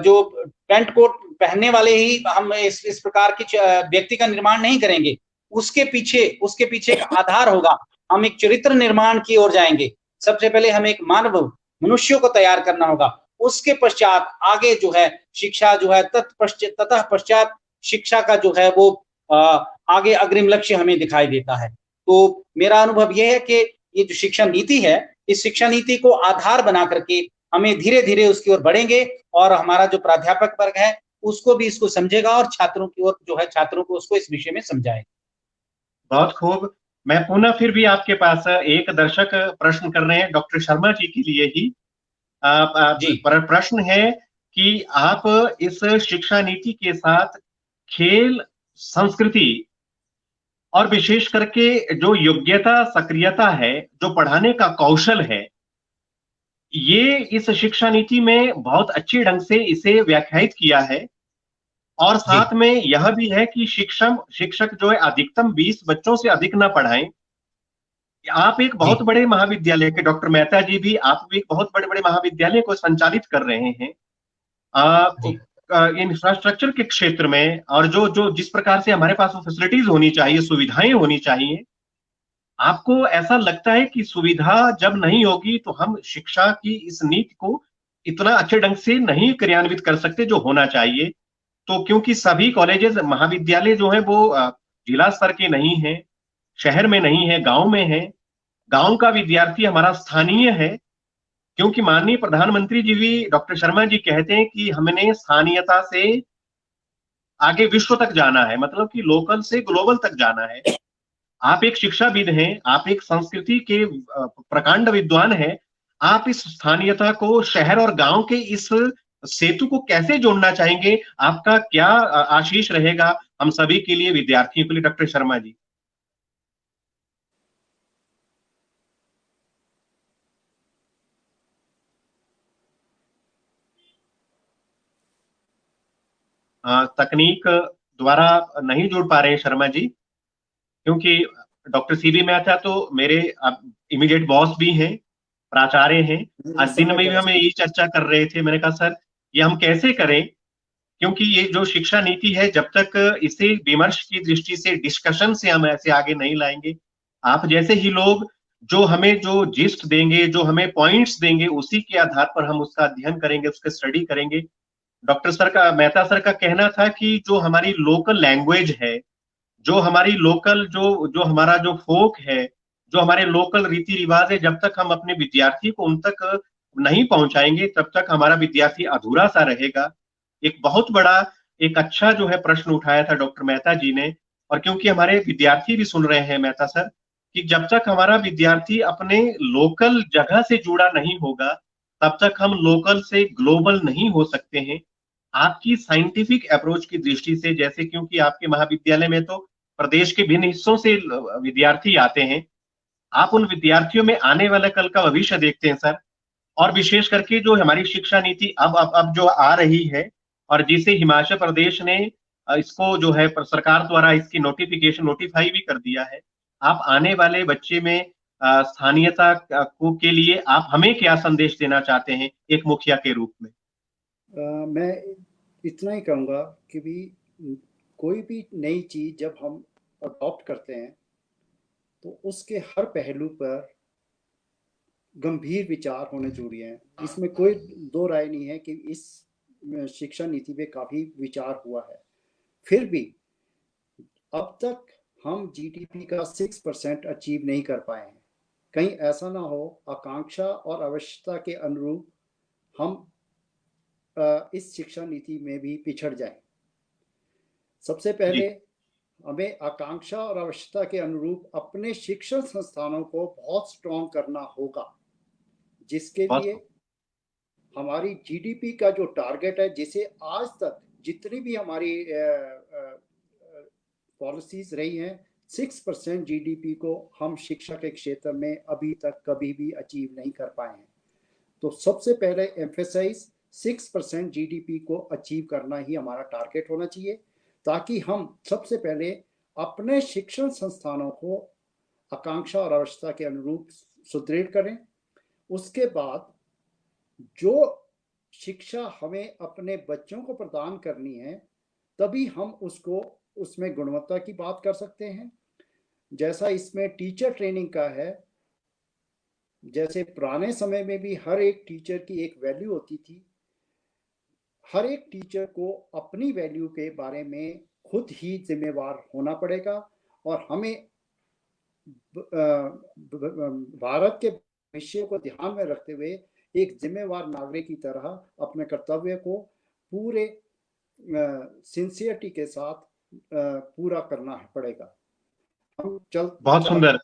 जो पैंट कोट पहनने वाले ही हम इस प्रकार की व्यक्ति का निर्माण नहीं करेंगे। उसके पीछे एक आधार होगा। हम एक चरित्र निर्माण की ओर जाएंगे। सबसे पहले हमें एक मानव मनुष्यों को तैयार करना होगा, उसके पश्चात आगे जो है शिक्षा जो है ततः पश्चात शिक्षा का जो है वो आगे अग्रिम लक्ष्य हमें दिखाई देता है। तो मेरा अनुभव यह है कि ये जो शिक्षा नीति है, इस शिक्षा नीति को आधार बना करके हमें धीरे धीरे उसकी ओर बढ़ेंगे और हमारा जो प्राध्यापक वर्ग है उसको भी इसको समझेगा और छात्रों की ओर जो है छात्रों को उसको इस विषय में समझाएगा। बहुत खूब। मैं पुनः फिर भी आपके पास एक दर्शक प्रश्न कर रहे हैं डॉक्टर शर्मा जी के लिए ही। प्रश्न है कि आप इस शिक्षा नीति के साथ खेल, संस्कृति और विशेष करके जो योग्यता, सक्रियता है, जो पढ़ाने का कौशल है, ये इस शिक्षा नीति में बहुत अच्छे ढंग से इसे व्याख्यायित किया है और साथ में यह भी है कि शिक्षक जो है अधिकतम 20 बच्चों से अधिक ना पढ़ाएं। आप एक बहुत बड़े महाविद्यालय के, डॉक्टर मेहता जी भी, आप भी एक बहुत बड़े बड़े महाविद्यालय को संचालित कर रहे हैं इंफ्रास्ट्रक्चर के क्षेत्र में, और जो जिस प्रकार से हमारे पास फैसिलिटीज होनी चाहिए, सुविधाएं होनी चाहिए, आपको ऐसा लगता है कि सुविधा जब नहीं होगी तो हम शिक्षा की इस नीति को इतना अच्छे ढंग से नहीं क्रियान्वित कर सकते जो होना चाहिए? तो क्योंकि सभी कॉलेजेस, महाविद्यालय जो है वो जिला स्तर के नहीं है, शहर में नहीं है, गांव में है। गांव का विद्यार्थी हमारा स्थानीय है, क्योंकि माननीय प्रधानमंत्री जी भी, डॉक्टर शर्मा जी कहते हैं कि हमने स्थानीयता से आगे विश्व तक जाना है, मतलब कि लोकल से ग्लोबल तक जाना है। आप एक शिक्षाविद हैं, आप एक संस्कृति के प्रकांड विद्वान हैं, आप इस स्थानीयता को शहर और गांव के इस सेतु को कैसे जोड़ना चाहेंगे? आपका क्या आशीष रहेगा हम सभी के लिए, विद्यार्थियों के लिए, डॉक्टर शर्मा जी? तकनीक द्वारा नहीं जुड़ पा रहे हैं शर्मा जी, क्योंकि डॉक्टर सीबी मेहता तो मेरे इमीडिएट बॉस भी हैं, प्राचार्य हैं। आज दिन में भी हम यही चर्चा कर रहे थे। मैंने कहा सर ये हम कैसे करें क्योंकि ये जो शिक्षा नीति है, जब तक इसे विमर्श की दृष्टि से, डिस्कशन से हम ऐसे आगे नहीं लाएंगे, आप जैसे ही लोग जो हमें जो जिस्ट देंगे, जो हमें पॉइंट्स देंगे, उसी के आधार पर हम उसका अध्ययन करेंगे, उसका स्टडी करेंगे। डॉक्टर सर का, मेहता सर का कहना था कि जो हमारी लोकल लैंग्वेज है, जो हमारी लोकल जो जो हमारा जो फोक है, जो हमारे लोकल रीति रिवाज है, जब तक हम अपने विद्यार्थी को उन तक नहीं पहुंचाएंगे, तब तक हमारा विद्यार्थी अधूरा सा रहेगा। एक बहुत बड़ा, एक अच्छा जो है प्रश्न उठाया था डॉक्टर मेहता जी ने। और क्योंकि हमारे विद्यार्थी भी सुन रहे हैं मेहता सर, कि जब तक हमारा विद्यार्थी अपने लोकल जगह से जुड़ा नहीं होगा, तब तक हम लोकल से ग्लोबल नहीं हो सकते हैं। आपकी साइंटिफिक अप्रोच की दृष्टि से, जैसे क्योंकि आपके महाविद्यालय में तो प्रदेश के भिन्न हिस्सों से विद्यार्थी आते हैं, आप उन विद्यार्थियों में आने वाला कल का भविष्य देखते हैं सर। और विशेष करके जो हमारी शिक्षा नीति अब जो आ रही है, और जिसे हिमाचल प्रदेश ने इसको जो है सरकार द्वारा इसकी नोटिफिकेशन नोटिफाई भी कर दिया है। आप आने वाले बच्चे में स्थानीयता को के लिए आप हमें क्या संदेश देना चाहते हैं एक मुखिया के रूप में? मैं इतना ही कहूँगा कि भी कोई भी नई चीज़ जब हम अडॉप्ट करते हैं तो उसके हर पहलू पर गंभीर विचार होने जरूरी हैं। इसमें कोई दो राय नहीं है कि इस शिक्षा नीति पे काफ़ी विचार हुआ है। फिर भी अब तक हम जीडीपी का 6% अचीव नहीं कर पाए हैं। कहीं ऐसा ना हो आकांक्षा और आवश्यकता के अनुरूप हम इस शिक्षा नीति में भी पिछड़ जाएं। सबसे पहले हमें आकांक्षा और आवश्यकता के अनुरूप अपने शिक्षण संस्थानों को बहुत स्ट्रॉन्ग करना होगा, जिसके लिए हमारी जीडीपी का जो टारगेट है, जिसे आज तक जितनी भी हमारी पॉलिसीज रही हैं, 6% जीडीपी को हम शिक्षा के क्षेत्र में अभी तक कभी भी अचीव नहीं कर पाए हैं। तो सबसे पहले एम्फेसाइज 6% जीडीपी को अचीव करना ही हमारा टारगेट होना चाहिए, ताकि हम सबसे पहले अपने शिक्षण संस्थानों को आकांक्षा और आवश्यकता के अनुरूप सुदृढ़ करें। उसके बाद जो शिक्षा हमें अपने बच्चों को प्रदान करनी है, तभी हम उसको उसमें गुणवत्ता की बात कर सकते हैं। जैसा इसमें टीचर ट्रेनिंग का है, जैसे पुराने समय में भी हर एक टीचर की एक वैल्यू होती थी, हर एक टीचर को अपनी वैल्यू के बारे में खुद ही जिम्मेवार होना पड़ेगा। और हमें भारत के भविष्य को ध्यान में रखते हुए एक जिम्मेवार नागरिक की तरह अपने कर्तव्य को पूरे सिंसियरिटी के साथ पूरा करना पड़ेगा। हम बहुत सुंदर।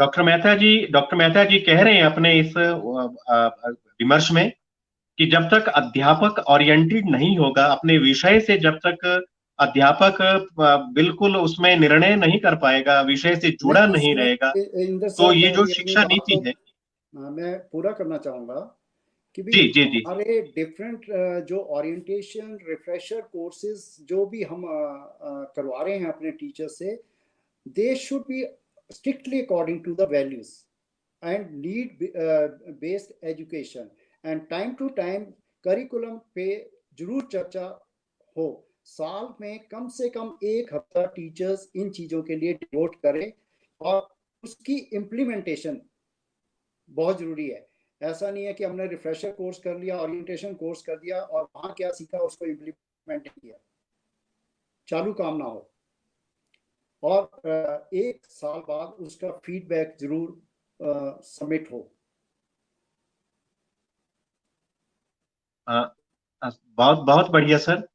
डॉक्टर मेहता जी कह रहे हैं अपने इस विमर्श में कि जब तक अध्यापक ओरिएंटेड नहीं होगा अपने विषय से, जब तक अध्यापक बिल्कुल उसमें निर्णय नहीं कर पाएगा, विषय से जुड़ा नहीं रहेगा, तो ये जो शिक्षा नीति है, मैं पूरा करना चाहूंगा कि भी जी हमारे डिफरेंट जो ओरिएंटेशन रिफ्रेशर कोर्सेज जो भी हम करवा रहे हैं अपने टीचर से, they should be strictly according to the values and need based education. And time to time curriculum पे जरूर चर्चा हो। साल में कम से कम 1 हफ्ता टीचर्स इन चीज़ों के लिए डिवोट करें, और उसकी इम्प्लीमेंटेशन बहुत ज़रूरी है। ऐसा नहीं है कि हमने रिफ्रेशर कोर्स कर लिया, ओरिएंटेशन कोर्स कर दिया और वहाँ क्या सीखा उसको इम्प्लीमेंट किया, चालू काम ना हो। और 1 साल बाद उसका फीडबैक जरूर सबमिट हो। बहुत बहुत बढ़िया सर,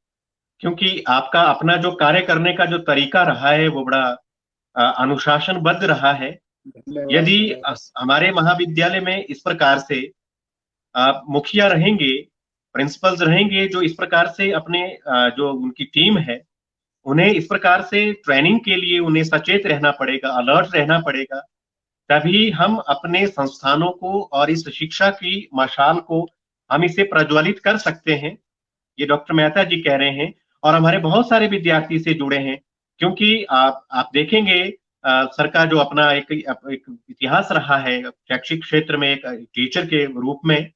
क्योंकि आपका अपना जो कार्य करने का जो तरीका रहा है वो बड़ा अनुशासनबद्ध रहा है। यदि हमारे महाविद्यालय में इस प्रकार से मुखिया रहेंगे, प्रिंसिपल्स रहेंगे जो इस प्रकार से अपने जो उनकी टीम है, उन्हें इस प्रकार से ट्रेनिंग के लिए उन्हें सचेत रहना पड़ेगा, अलर्ट रहना पड़ेगा, तभी हम अपने संस्थानों को और इस शिक्षा की मशाल को हम इसे प्रज्वलित कर सकते हैं। ये डॉक्टर मेहता जी कह रहे हैं और हमारे बहुत सारे विद्यार्थी से जुड़े हैं, क्योंकि आप देखेंगे सर का जो अपना एक इतिहास रहा है शैक्षिक क्षेत्र में एक टीचर के रूप में,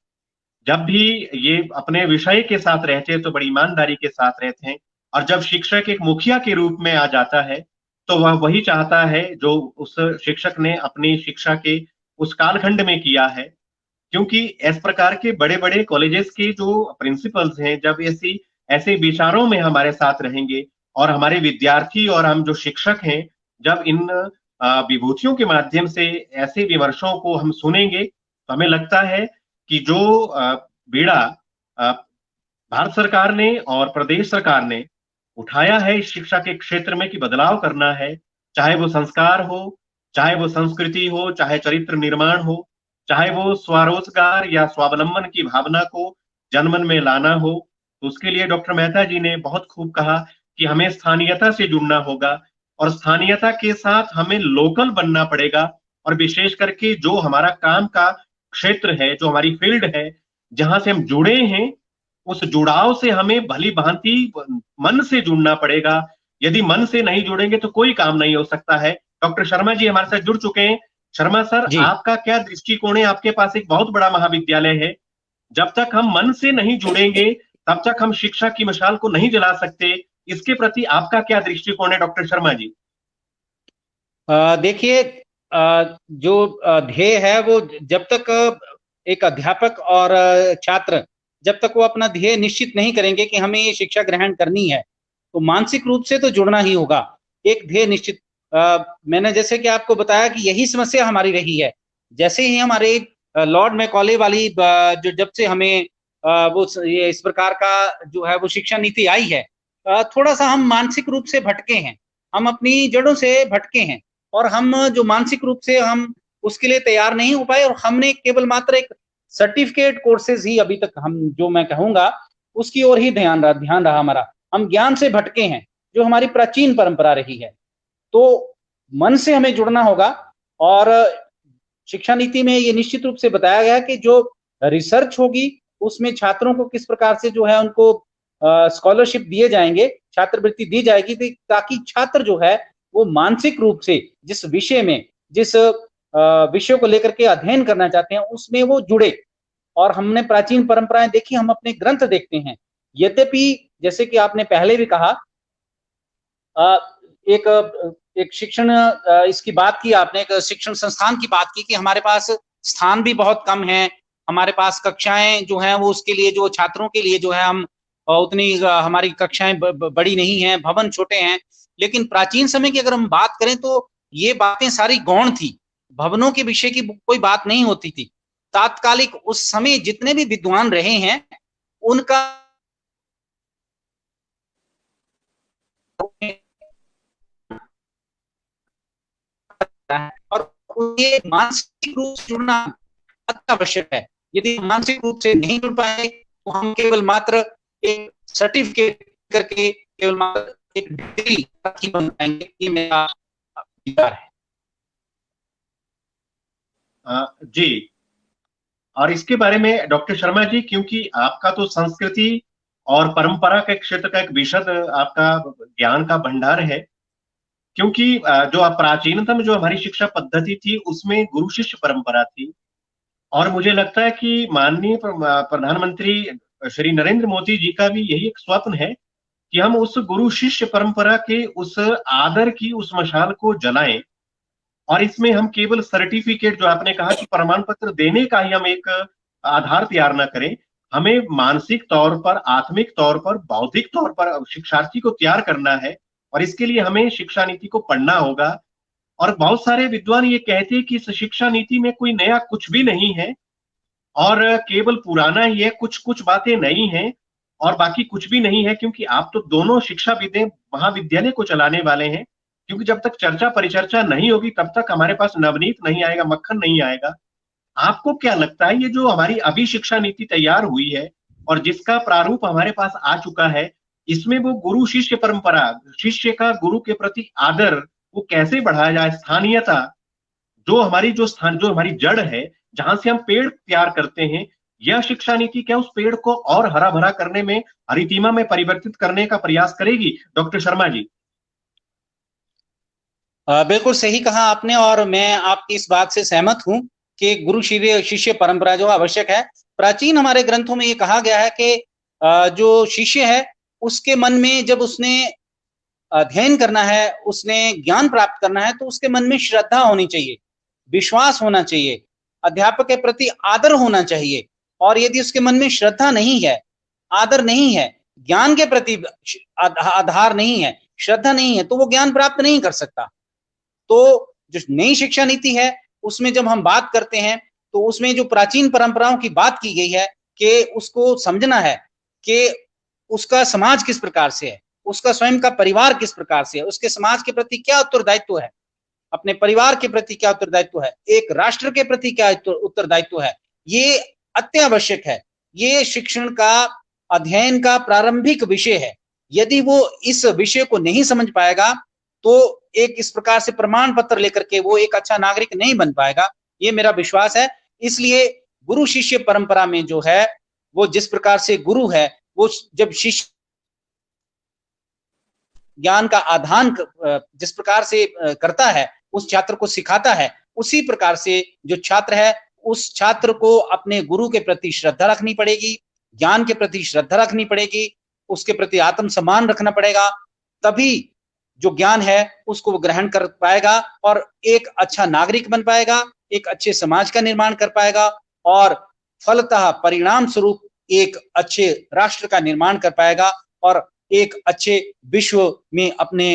जब भी ये अपने विषय के साथ रहते हैं तो बड़ी ईमानदारी के साथ रहते हैं, और जब शिक्षक एक मुखिया के रूप में आ जाता है तो वह वही चाहता है जो उस शिक्षक ने अपनी शिक्षा के उस कालखंड में किया है। क्योंकि इस प्रकार के बड़े बड़े कॉलेजेस के जो प्रिंसिपल्स हैं, जब ऐसी ऐसे विचारों में हमारे साथ रहेंगे, और हमारे विद्यार्थी और हम जो शिक्षक हैं, जब इन विभूतियों के माध्यम से ऐसे विमर्शों को हम सुनेंगे, तो हमें लगता है कि जो बीड़ा अ, भारत सरकार ने और प्रदेश सरकार ने उठाया है इस शिक्षा के क्षेत्र में कि बदलाव करना है, चाहे वो संस्कार हो, चाहे वो संस्कृति हो, चाहे चरित्र निर्माण हो, चाहे वो स्वरोजगार या स्वावलंबन की भावना को जनमन में लाना हो, तो उसके लिए डॉक्टर मेहता जी ने बहुत खूब कहा कि हमें स्थानीयता से जुड़ना होगा, और स्थानीयता के साथ हमें लोकल बनना पड़ेगा। और विशेष करके जो हमारा काम का क्षेत्र है, जो हमारी फील्ड है, जहां से हम जुड़े हैं, उस जुड़ाव से हमें भली भांति मन से जुड़ना पड़ेगा। यदि मन से नहीं जुड़ेंगे तो कोई काम नहीं हो सकता है। डॉक्टर शर्मा जी हमारे साथ जुड़ चुके हैं। शर्मा सर, जी आपका क्या दृष्टिकोण है? आपके पास एक बहुत बड़ा महाविद्यालय है। जब तक हम मन से नहीं जुड़ेंगे तब तक हम शिक्षा की मशाल को नहीं जला सकते। इसके प्रति आपका क्या दृष्टिकोण है डॉक्टर शर्मा जी? देखिए, जो ध्येय है वो जब तक एक अध्यापक और छात्र जब तक वो अपना ध्येय निश्चित नहीं करेंगे कि हमें ये शिक्षा ग्रहण करनी है, तो मानसिक रूप से तो जुड़ना ही होगा। एक ध्येय निश्चित, मैंने जैसे कि आपको बताया कि यही समस्या हमारी रही है। जैसे ही हमारे लॉर्ड मैकॉले वाली जो जब से हमें वो ये इस प्रकार का जो है वो शिक्षा नीति आई है, थोड़ा सा हम मानसिक रूप से भटके हैं, हम अपनी जड़ों से भटके हैं, और हम जो मानसिक रूप से हम उसके लिए तैयार नहीं हो पाए, और हमने केवल मात्र एक सर्टिफिकेट कोर्सेज ही अभी तक, हम जो मैं कहूंगा उसकी ओर ही ध्यान रहा हमारा। हम ज्ञान से भटके हैं, जो हमारी प्राचीन परंपरा रही है। तो मन से हमें जुड़ना होगा, और शिक्षा नीति में ये निश्चित रूप से बताया गया कि जो रिसर्च होगी उसमें छात्रों को किस प्रकार से जो है उनको स्कॉलरशिप दिए जाएंगे, छात्रवृत्ति दी जाएगी, ताकि छात्र जो है वो मानसिक रूप से जिस विषय में, जिस विषयों को लेकर के अध्ययन करना चाहते हैं उसमें वो जुड़े। और हमने प्राचीन परंपराएं देखी, हम अपने ग्रंथ देखते हैं। यद्यपि जैसे कि आपने पहले भी कहा, एक शिक्षण, इसकी बात की आपने, एक शिक्षण संस्थान की बात की कि हमारे पास स्थान भी बहुत कम है, हमारे पास कक्षाएं जो हैं वो उसके लिए, जो छात्रों के लिए जो है हम उतनी हमारी कक्षाएं बड़ी नहीं हैं, भवन छोटे हैं। लेकिन प्राचीन समय की अगर हम बात करें तो ये बातें सारी गौण थी, भवनों के विषय की कोई बात नहीं होती थी। तात्कालिक उस समय जितने भी विद्वान रहे हैं उनका और ये मानसिक रूप से जुड़ना अत्यावश्यक है। यदि मानसिक रूप से नहीं जुड़ पाए तो हम केवल मात्र एक सर्टिफिकेट करके केवल मात्र एक डिग्री बन पाएंगे। ये मेरा विचार है। जी, और इसके बारे में डॉक्टर शर्मा जी, क्योंकि आपका तो संस्कृति और परंपरा के क्षेत्र का एक विशद आपका ज्ञान का भंडार है, क्योंकि जो प्राचीनतम जो हमारी शिक्षा पद्धति थी उसमें गुरु शिष्य परंपरा थी। और मुझे लगता है कि माननीय प्रधानमंत्री श्री नरेंद्र मोदी जी का भी यही एक स्वप्न है कि हम उस गुरु शिष्य परंपरा के उस आदर की उस मशाल को जलाएं, और इसमें हम केवल सर्टिफिकेट, जो आपने कहा कि प्रमाण पत्र देने का ही हम एक आधार तैयार न करें। हमें मानसिक तौर पर, आत्मिक तौर पर, बौद्धिक तौर पर शिक्षार्थी को तैयार करना है, और इसके लिए हमें शिक्षा नीति को पढ़ना होगा। और बहुत सारे विद्वान ये कहते हैं कि इस शिक्षा नीति में कोई नया कुछ भी नहीं है, और केवल पुराना ही है, कुछ कुछ बातें नई हैं और बाकी कुछ भी नहीं है। क्योंकि आप तो दोनों शिक्षा महाविद्यालय को चलाने वाले हैं, क्योंकि जब तक चर्चा परिचर्चा नहीं होगी तब तक हमारे पास नवनीत नहीं आएगा, मक्खन नहीं आएगा। आपको क्या लगता है, ये जो हमारी अभी शिक्षा नीति तैयार हुई है और जिसका प्रारूप हमारे पास आ चुका है, इसमें वो गुरु शिष्य परंपरा, शिष्य का गुरु के प्रति आदर, वो कैसे बढ़ाया जाए? स्थानीयता, जो हमारी जड़ है, जहां से हम पेड़ तैयार करते हैं, यह शिक्षा नीति क्या उस पेड़ को और हरा भरा करने में, हरितिमा में परिवर्तित करने का प्रयास करेगी? डॉक्टर शर्मा जी। बिल्कुल सही कहा आपने, और मैं आपकी इस बात से सहमत हूं कि गुरु शिष्य परंपरा जो आवश्यक है। प्राचीन हमारे ग्रंथों में ये कहा गया है कि जो शिष्य है उसके मन में जब उसने अध्ययन करना है, उसने ज्ञान प्राप्त करना है, तो उसके मन में श्रद्धा होनी चाहिए, विश्वास होना चाहिए, अध्यापक के प्रति आदर होना चाहिए। और यदि उसके मन में श्रद्धा नहीं है, आदर नहीं है, ज्ञान के प्रति आधार नहीं है, श्रद्धा नहीं है, तो वो ज्ञान प्राप्त नहीं कर सकता। तो जो नई शिक्षा नीति है उसमें जब हम बात करते हैं तो उसमें जो प्राचीन परंपराओं की बात की गई है कि उसको समझना है कि उसका समाज किस प्रकार से है, उसका स्वयं का परिवार किस प्रकार से है, उसके समाज के प्रति क्या उत्तरदायित्व है, अपने परिवार के प्रति क्या उत्तरदायित्व है, एक राष्ट्र के प्रति क्या उत्तरदायित्व है, ये अत्यावश्यक है। ये शिक्षण का अध्ययन का प्रारंभिक विषय है। यदि वो इस विषय को नहीं समझ पाएगा तो एक इस प्रकार से प्रमाण पत्र लेकर के वो एक अच्छा नागरिक नहीं बन पाएगा, ये मेरा विश्वास है। इसलिए गुरु शिष्य परंपरा में जो है वो जिस प्रकार से गुरु है वो जब शिष्य ज्ञान का आदान जिस प्रकार से करता है, उस छात्र को सिखाता है, उसी प्रकार से जो छात्र है उस छात्र को अपने गुरु के प्रति श्रद्धा रखनी पड़ेगी, ज्ञान के प्रति श्रद्धा रखनी पड़ेगी, उसके प्रति आत्मसम्मान रखना पड़ेगा। तभी जो ज्ञान है उसको वो ग्रहण कर पाएगा और एक अच्छा नागरिक बन पाएगा, एक अच्छे समाज का निर्माण कर पाएगा और फलतः परिणाम स्वरूप एक अच्छे राष्ट्र का निर्माण कर पाएगा और एक अच्छे विश्व में अपने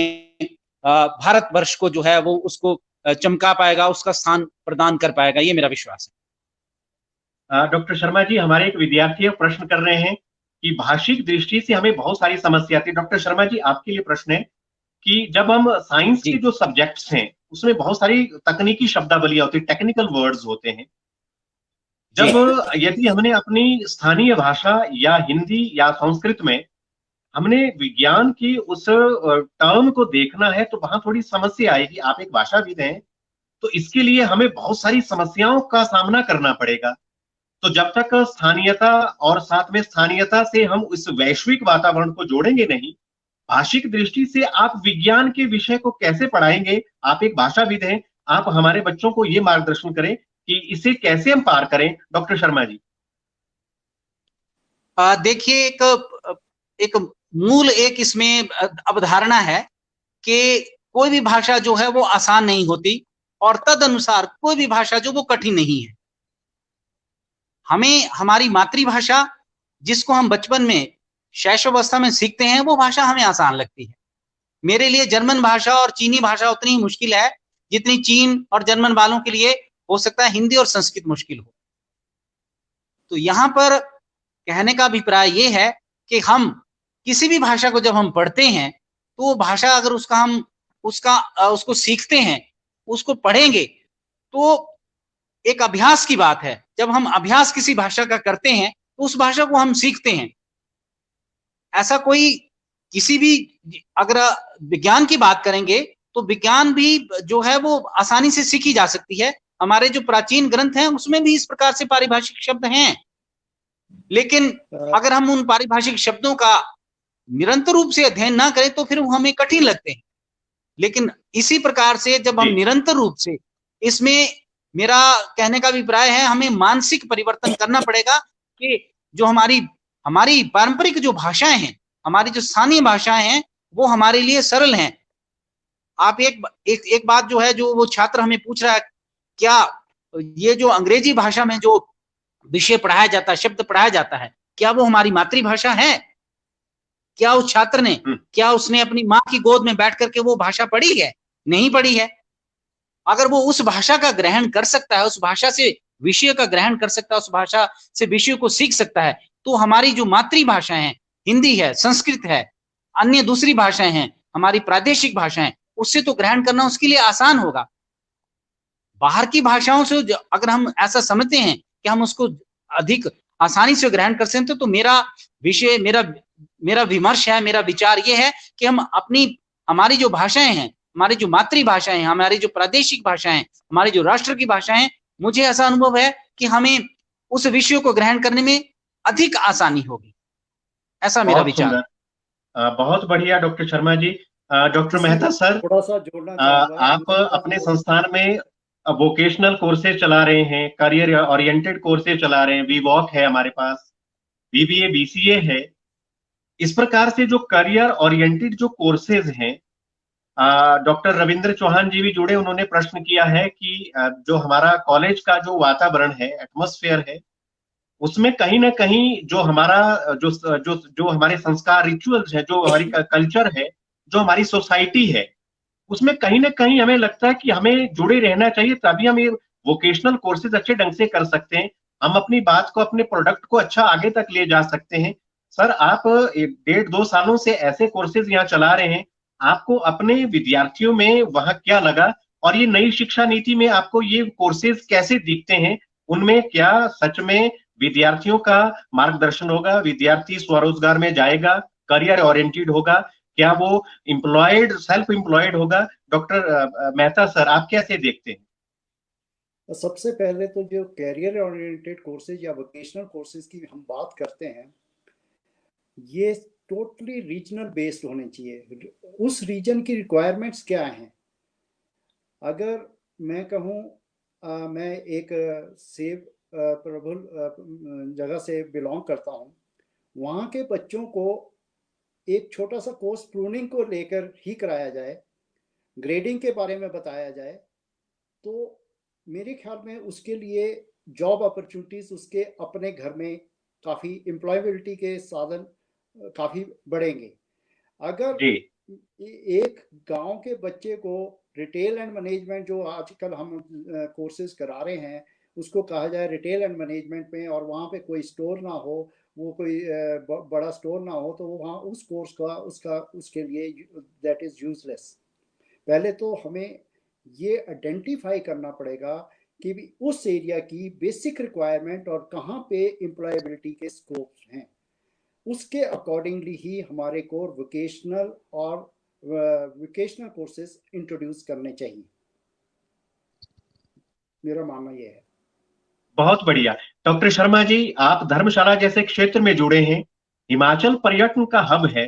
भारतवर्ष को जो है वो उसको चमका पाएगा, उसका स्थान प्रदान कर पाएगा, ये मेरा विश्वास है। डॉक्टर शर्मा जी, हमारे एक विद्यार्थी प्रश्न कर रहे हैं कि भाषिक दृष्टि से हमें बहुत सारी समस्या आती है। डॉक्टर शर्मा जी, आपके लिए प्रश्न है कि जब हम साइंस के जो सब्जेक्ट्स हैं उसमें बहुत सारी तकनीकी शब्दावलियां होती है, टेक्निकल वर्ड्स होते हैं। जब यदि हमने अपनी स्थानीय भाषा या हिंदी या संस्कृत में हमने विज्ञान की उस टर्म को देखना है तो वहां थोड़ी समस्या आएगी। आप एक भाषाविद हैं तो इसके लिए हमें बहुत सारी समस्याओं का सामना करना पड़ेगा। तो जब तक स्थानीयता और साथ में स्थानीयता से हम इस वैश्विक वातावरण को जोड़ेंगे नहीं, भाषिक दृष्टि से आप विज्ञान के विषय को कैसे पढ़ाएंगे? आप एक भाषाविद हैं, आप हमारे बच्चों को ये मार्गदर्शन करें कि इसे कैसे हम पार करें। डॉक्टर शर्मा जी, देखिए एक मूल एक इसमें अवधारणा है कि कोई भी भाषा जो है वो आसान नहीं होती और तद अनुसार कोई भी भाषा जो वो कठिन नहीं है। हमें हमारी मातृभाषा जिसको हम बचपन में शैशवावस्था में सीखते हैं वो भाषा हमें आसान लगती है। मेरे लिए जर्मन भाषा और चीनी भाषा उतनी ही मुश्किल है जितनी चीन और जर्मन वालों के लिए हो सकता है हिंदी और संस्कृत मुश्किल हो। तो यहाँ पर कहने का अभिप्राय ये है कि हम किसी भी भाषा को जब हम पढ़ते हैं तो वो भाषा अगर उसको सीखते हैं, उसको पढ़ेंगे तो एक अभ्यास की बात है। जब हम अभ्यास किसी भाषा का करते हैं तो उस भाषा को हम सीखते हैं। ऐसा कोई किसी भी, अगर विज्ञान की बात करेंगे तो विज्ञान भी जो है वो आसानी से सीखी जा सकती है। हमारे जो प्राचीन ग्रंथ हैं उसमें भी इस प्रकार से पारिभाषिक शब्द हैं, लेकिन अगर हम उन पारिभाषिक शब्दों का निरंतर रूप से अध्ययन ना करें तो फिर वो हमें कठिन लगते हैं। लेकिन इसी प्रकार से जब हम निरंतर रूप से, इसमें मेरा कहने का अभिप्राय है हमें मानसिक परिवर्तन करना पड़ेगा कि जो हमारी पारंपरिक जो भाषाएं हैं, हमारी जो स्थानीय भाषाएं हैं वो हमारे लिए सरल हैं। आप एक बात जो है, जो वो छात्र हमें पूछ रहा है, क्या ये जो अंग्रेजी भाषा में जो विषय पढ़ाया जाता है, शब्द पढ़ाया जाता है, क्या वो हमारी मातृभाषा है? क्या उस छात्र ने, क्या उसने अपनी माँ की गोद में बैठ करके वो भाषा पढ़ी है? नहीं पढ़ी है। अगर वो उस भाषा का ग्रहण कर सकता है, उस भाषा से विषय का ग्रहण कर सकता है, उस भाषा से विषय को सीख सकता है, तो हमारी जो मातृभाषाएं हैं, हिंदी है, संस्कृत है, अन्य दूसरी भाषाएं हैं, हमारी प्रादेशिक भाषाएं, उससे तो ग्रहण करना उसके लिए आसान होगा। बाहर की भाषाओं से अगर हम ऐसा समझते हैं कि हम उसको अधिक आसानी से ग्रहण कर सकते हैं, तो मेरा विषय, मेरा विमर्श है, मेरा विचार ये है कि हम हमारी जो भाषाएं हैं, हमारी जो मातृभाषाएं हैं, हमारी जो प्रादेशिक भाषाएं, हमारी जो राष्ट्र की भाषाएं हैं, मुझे ऐसा अनुभव है कि हमें उस विषय को ग्रहण करने में अधिक आसानी होगी। ऐसा मेरा विचार। बहुत बढ़िया doctor Sharma ji. Doctor Mehta sir, थोड़ा सा जोड़ना आप अपने संस्थान में वोकेशनल कोर्सेज चला रहे हैं, करियर ओरिएंटेड कोर्सेज चला रहे हैं, वी वॉक है हमारे पास, बीबीए बीसीए है। इस प्रकार से जो करियर ओरिएंटेड जो कोर्सेज हैं, डॉक्टर रविंद्र चौहान जी भी जुड़े, उन्होंने प्रश्न किया है कि जो हमारा कॉलेज का जो वातावरण है, एटमॉस्फेयर है, उसमें कहीं ना कहीं जो हमारा जो जो जो हमारे संस्कार रिचुअल्स है, जो हमारी कल्चर है, जो हमारी सोसाइटी है, उसमें कहीं ना कहीं हमें लगता है कि हमें जुड़े रहना चाहिए, तभी हम ये वोकेशनल कोर्सेज अच्छे ढंग से कर सकते हैं, हम अपनी बात को, अपने प्रोडक्ट को अच्छा आगे तक ले जा सकते हैं। सर, आप 1.5-2 सालों से ऐसे कोर्सेज यहाँ चला रहे हैं, आपको अपने विद्यार्थियों में वहां क्या लगा, और ये नई शिक्षा नीति में आपको ये कोर्सेज कैसे दिखते हैं? उनमें क्या सच में विद्यार्थियों का मार्गदर्शन होगा, विद्यार्थी स्वरोजगार में जाएगा, करियर ओरिएंटेड होगा, क्या वो एम्प्लॉयड, सेल्फ एम्प्लॉयड होगा? डॉक्टर मेहता सर, आप कैसे देखते हैं? सबसे पहले तो जो कैरियर ओरिएंटेड कोर्सेज या वोकेशनल कोर्सेज की हम बात करते हैं, ये टोटली रीजनल बेस्ड होने चाहिए। उस रीजन की रिक्वायरमेंट्स क्या हैं? अगर मैं कहूँ, मैं एक सेब प्रबल जगह से बिलोंग करता हूँ, वहाँ के बच्चों को एक छोटा सा कोर्स प्रूनिंग को लेकर ही कराया जाए, ग्रेडिंग के बारे में बताया जाए, तो मेरे ख्याल में उसके लिए जॉब अपॉर्चुनिटीज उसके अपने घर में काफ़ी एम्प्लॉयबिलिटी के साधन काफ़ी बढ़ेंगे। अगर जी एक गांव के बच्चे को रिटेल एंड मैनेजमेंट, जो आजकल हम कोर्सेज करा रहे हैं, उसको कहा जाए रिटेल एंड मैनेजमेंट में, और वहाँ पे कोई स्टोर ना हो, वो कोई बड़ा स्टोर ना हो, तो वो वहाँ उस कोर्स का उसके लिए दैट इज़ यूजलेस। पहले तो हमें ये आइडेंटिफाई करना पड़ेगा कि भी उस एरिया की बेसिक रिक्वायरमेंट और कहाँ पे एम्प्लॉयबिलिटी के स्कोप्स हैं, उसके अकॉर्डिंगली ही हमारे को वोकेशनल और वोकेशनल कोर्सेज इंट्रोड्यूस करने चाहिए, मेरा मानना ये है। बहुत बढ़िया। डॉक्टर शर्मा जी, आप धर्मशाला जैसे क्षेत्र में जुड़े हैं, हिमाचल पर्यटन का हब है,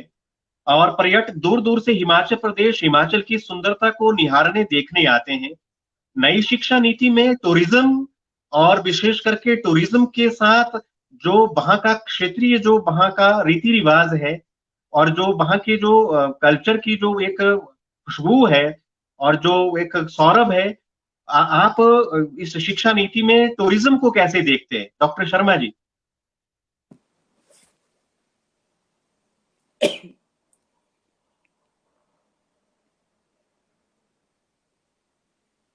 और पर्यटक दूर दूर से हिमाचल प्रदेश, हिमाचल की सुंदरता को निहारने देखने आते हैं। नई शिक्षा नीति में टूरिज्म, और विशेष करके टूरिज्म के साथ जो वहां का क्षेत्रीय, जो वहां का रीति रिवाज है, और जो वहां के जो कल्चर की जो एक खुशबू है, और जो एक सौरभ है, आप इस शिक्षा नीति में टूरिज्म को कैसे देखते हैं, डॉक्टर शर्मा जी?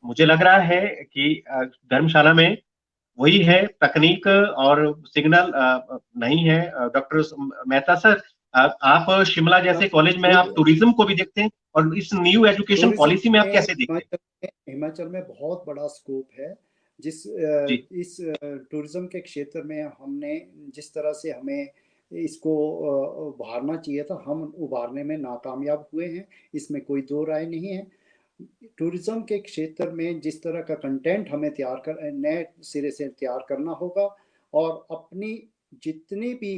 मुझे लग रहा है कि धर्मशाला में वही है, तकनीक और सिग्नल नहीं है। डॉक्टर मेहता सर, आप शिमला जैसे कॉलेज में आप टूरिज्म को भी देखते हैं, और इस न्यू एजुकेशन पॉलिसी में आप कैसे देखते हैं? हिमाचल में बहुत बड़ा स्कोप है, इस टूरिज्म के क्षेत्र में हमने जिस तरह से हमें इसको उभारना चाहिए था, हम उभारने में नाकामयाब हुए हैं, इसमें कोई दो राय नहीं है। टूरिज्म के क्षेत्र में जिस तरह का कंटेंट हमें नए सिरे से तैयार करना होगा, और अपनी जितनी भी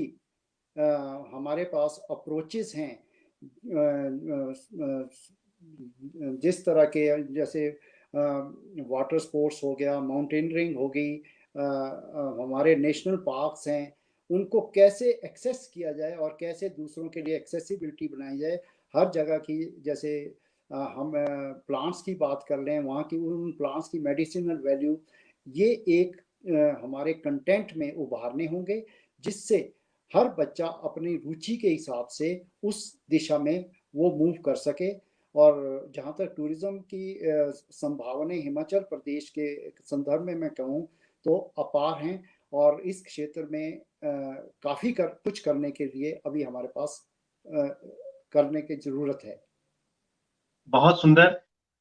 हमारे पास अप्रोचेस हैं, जिस तरह के, जैसे वाटर स्पोर्ट्स हो गया, माउंटेनियरिंग हो गई, हमारे नेशनल पार्क्स हैं, उनको कैसे एक्सेस किया जाए और कैसे दूसरों के लिए एक्सेसिबिलिटी बनाई जाए हर जगह की। जैसे हम प्लांट्स की बात कर लें, वहाँ की उन प्लांट्स की मेडिसिनल वैल्यू, ये एक हमारे कंटेंट में उभारने होंगे, जिससे हर बच्चा अपनी रुचि के हिसाब से उस दिशा में वो मूव कर सके। और जहाँ तक टूरिज्म की संभावनाएं हिमाचल प्रदेश के संदर्भ में मैं कहूँ तो अपार हैं, और इस क्षेत्र में काफ़ी कुछ करने के लिए अभी हमारे पास करने की ज़रूरत है। बहुत सुंदर,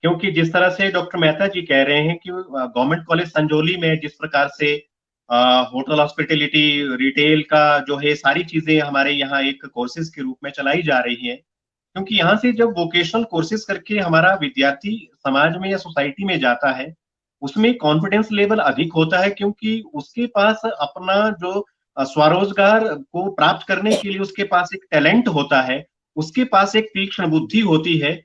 क्योंकि जिस तरह से डॉक्टर मेहता जी कह रहे हैं कि गवर्नमेंट कॉलेज संजौली में जिस प्रकार से होटल हॉस्पिटैलिटी, रिटेल का जो है, सारी चीजें हमारे यहाँ एक कोर्सेज के रूप में चलाई जा रही है, क्योंकि यहाँ से जब वोकेशनल कोर्सेज करके हमारा विद्यार्थी समाज में या सोसाइटी में जाता है, उसमें कॉन्फिडेंस लेवल अधिक होता है, क्योंकि उसके पास अपना जो स्वरोजगार को प्राप्त करने के लिए उसके पास एक टैलेंट होता है, उसके पास एक तीक्ष्ण बुद्धि होती है।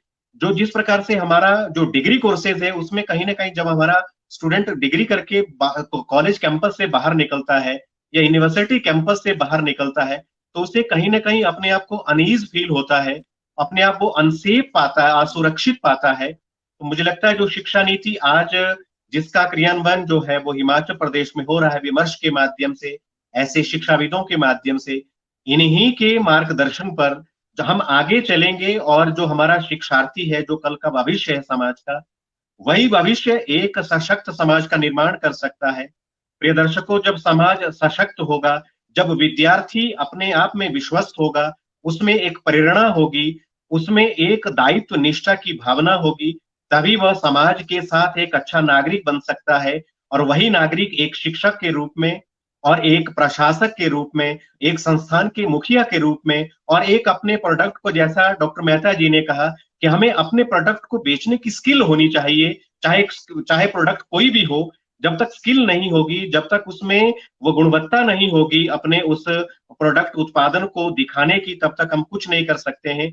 जो जिस प्रकार से हमारा जो डिग्री कोर्सेज है, उसमें कहीं ना कहीं जब हमारा स्टूडेंट डिग्री करके कॉलेज कैंपस से बाहर निकलता है या यूनिवर्सिटी कैंपस से बाहर निकलता है, तो उसे कहीं ना कहीं अपने आप को अनईज फील होता है, अपने आप वो अनसेफ पाता है, असुरक्षित पाता है। तो मुझे लगता है जो शिक्षा नीति आज जिसका क्रियान्वयन जो है वो हिमाचल प्रदेश में हो रहा है विमर्श के माध्यम से, ऐसे शिक्षाविदों के माध्यम से, इन्हीं के मार्गदर्शन पर जो हम आगे चलेंगे और जो हमारा शिक्षार्थी है, जो कल का भविष्य है समाज का, वही भविष्य एक सशक्त समाज का निर्माण कर सकता है। प्रिय दर्शकों, जब समाज सशक्त होगा, जब विद्यार्थी अपने आप में विश्वस्त होगा, उसमें एक प्रेरणा होगी, उसमें एक दायित्व निष्ठा की भावना होगी, तभी वह समाज के साथ एक अच्छा नागरिक बन सकता है। और वही नागरिक एक शिक्षक के रूप में और एक प्रशासक के रूप में, एक संस्थान के मुखिया के रूप में और एक अपने प्रोडक्ट को, जैसा डॉक्टर मेहता जी ने कहा कि हमें अपने प्रोडक्ट को बेचने की स्किल होनी चाहिए, चाहे प्रोडक्ट कोई भी हो, जब तक स्किल नहीं होगी, जब तक उसमें वो गुणवत्ता नहीं होगी अपने उस प्रोडक्ट उत्पादन को दिखाने की, तब तक हम कुछ नहीं कर सकते हैं।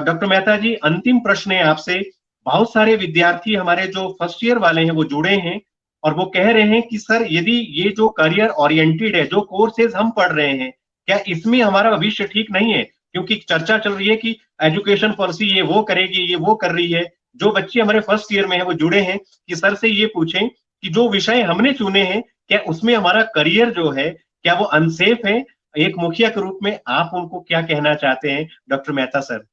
डॉक्टर मेहता जी, अंतिम प्रश्न है आपसे। बहुत सारे विद्यार्थी हमारे जो फर्स्ट ईयर वाले हैं वो जुड़े हैं और वो कह रहे हैं कि सर, यदि ये जो करियर ओरिएंटेड है, जो कोर्सेज हम पढ़ रहे हैं, क्या इसमें हमारा भविष्य ठीक नहीं है? क्योंकि चर्चा चल रही है कि एजुकेशन पॉलिसी ये वो करेगी, ये वो कर रही है। जो बच्चे हमारे फर्स्ट ईयर में है वो जुड़े हैं कि सर से ये पूछें कि जो विषय हमने चुने हैं, क्या उसमें हमारा करियर जो है, क्या वो अनसेफ है? एक मुखिया के रूप में आप उनको क्या कहना चाहते हैं, डॉक्टर मेहता सर?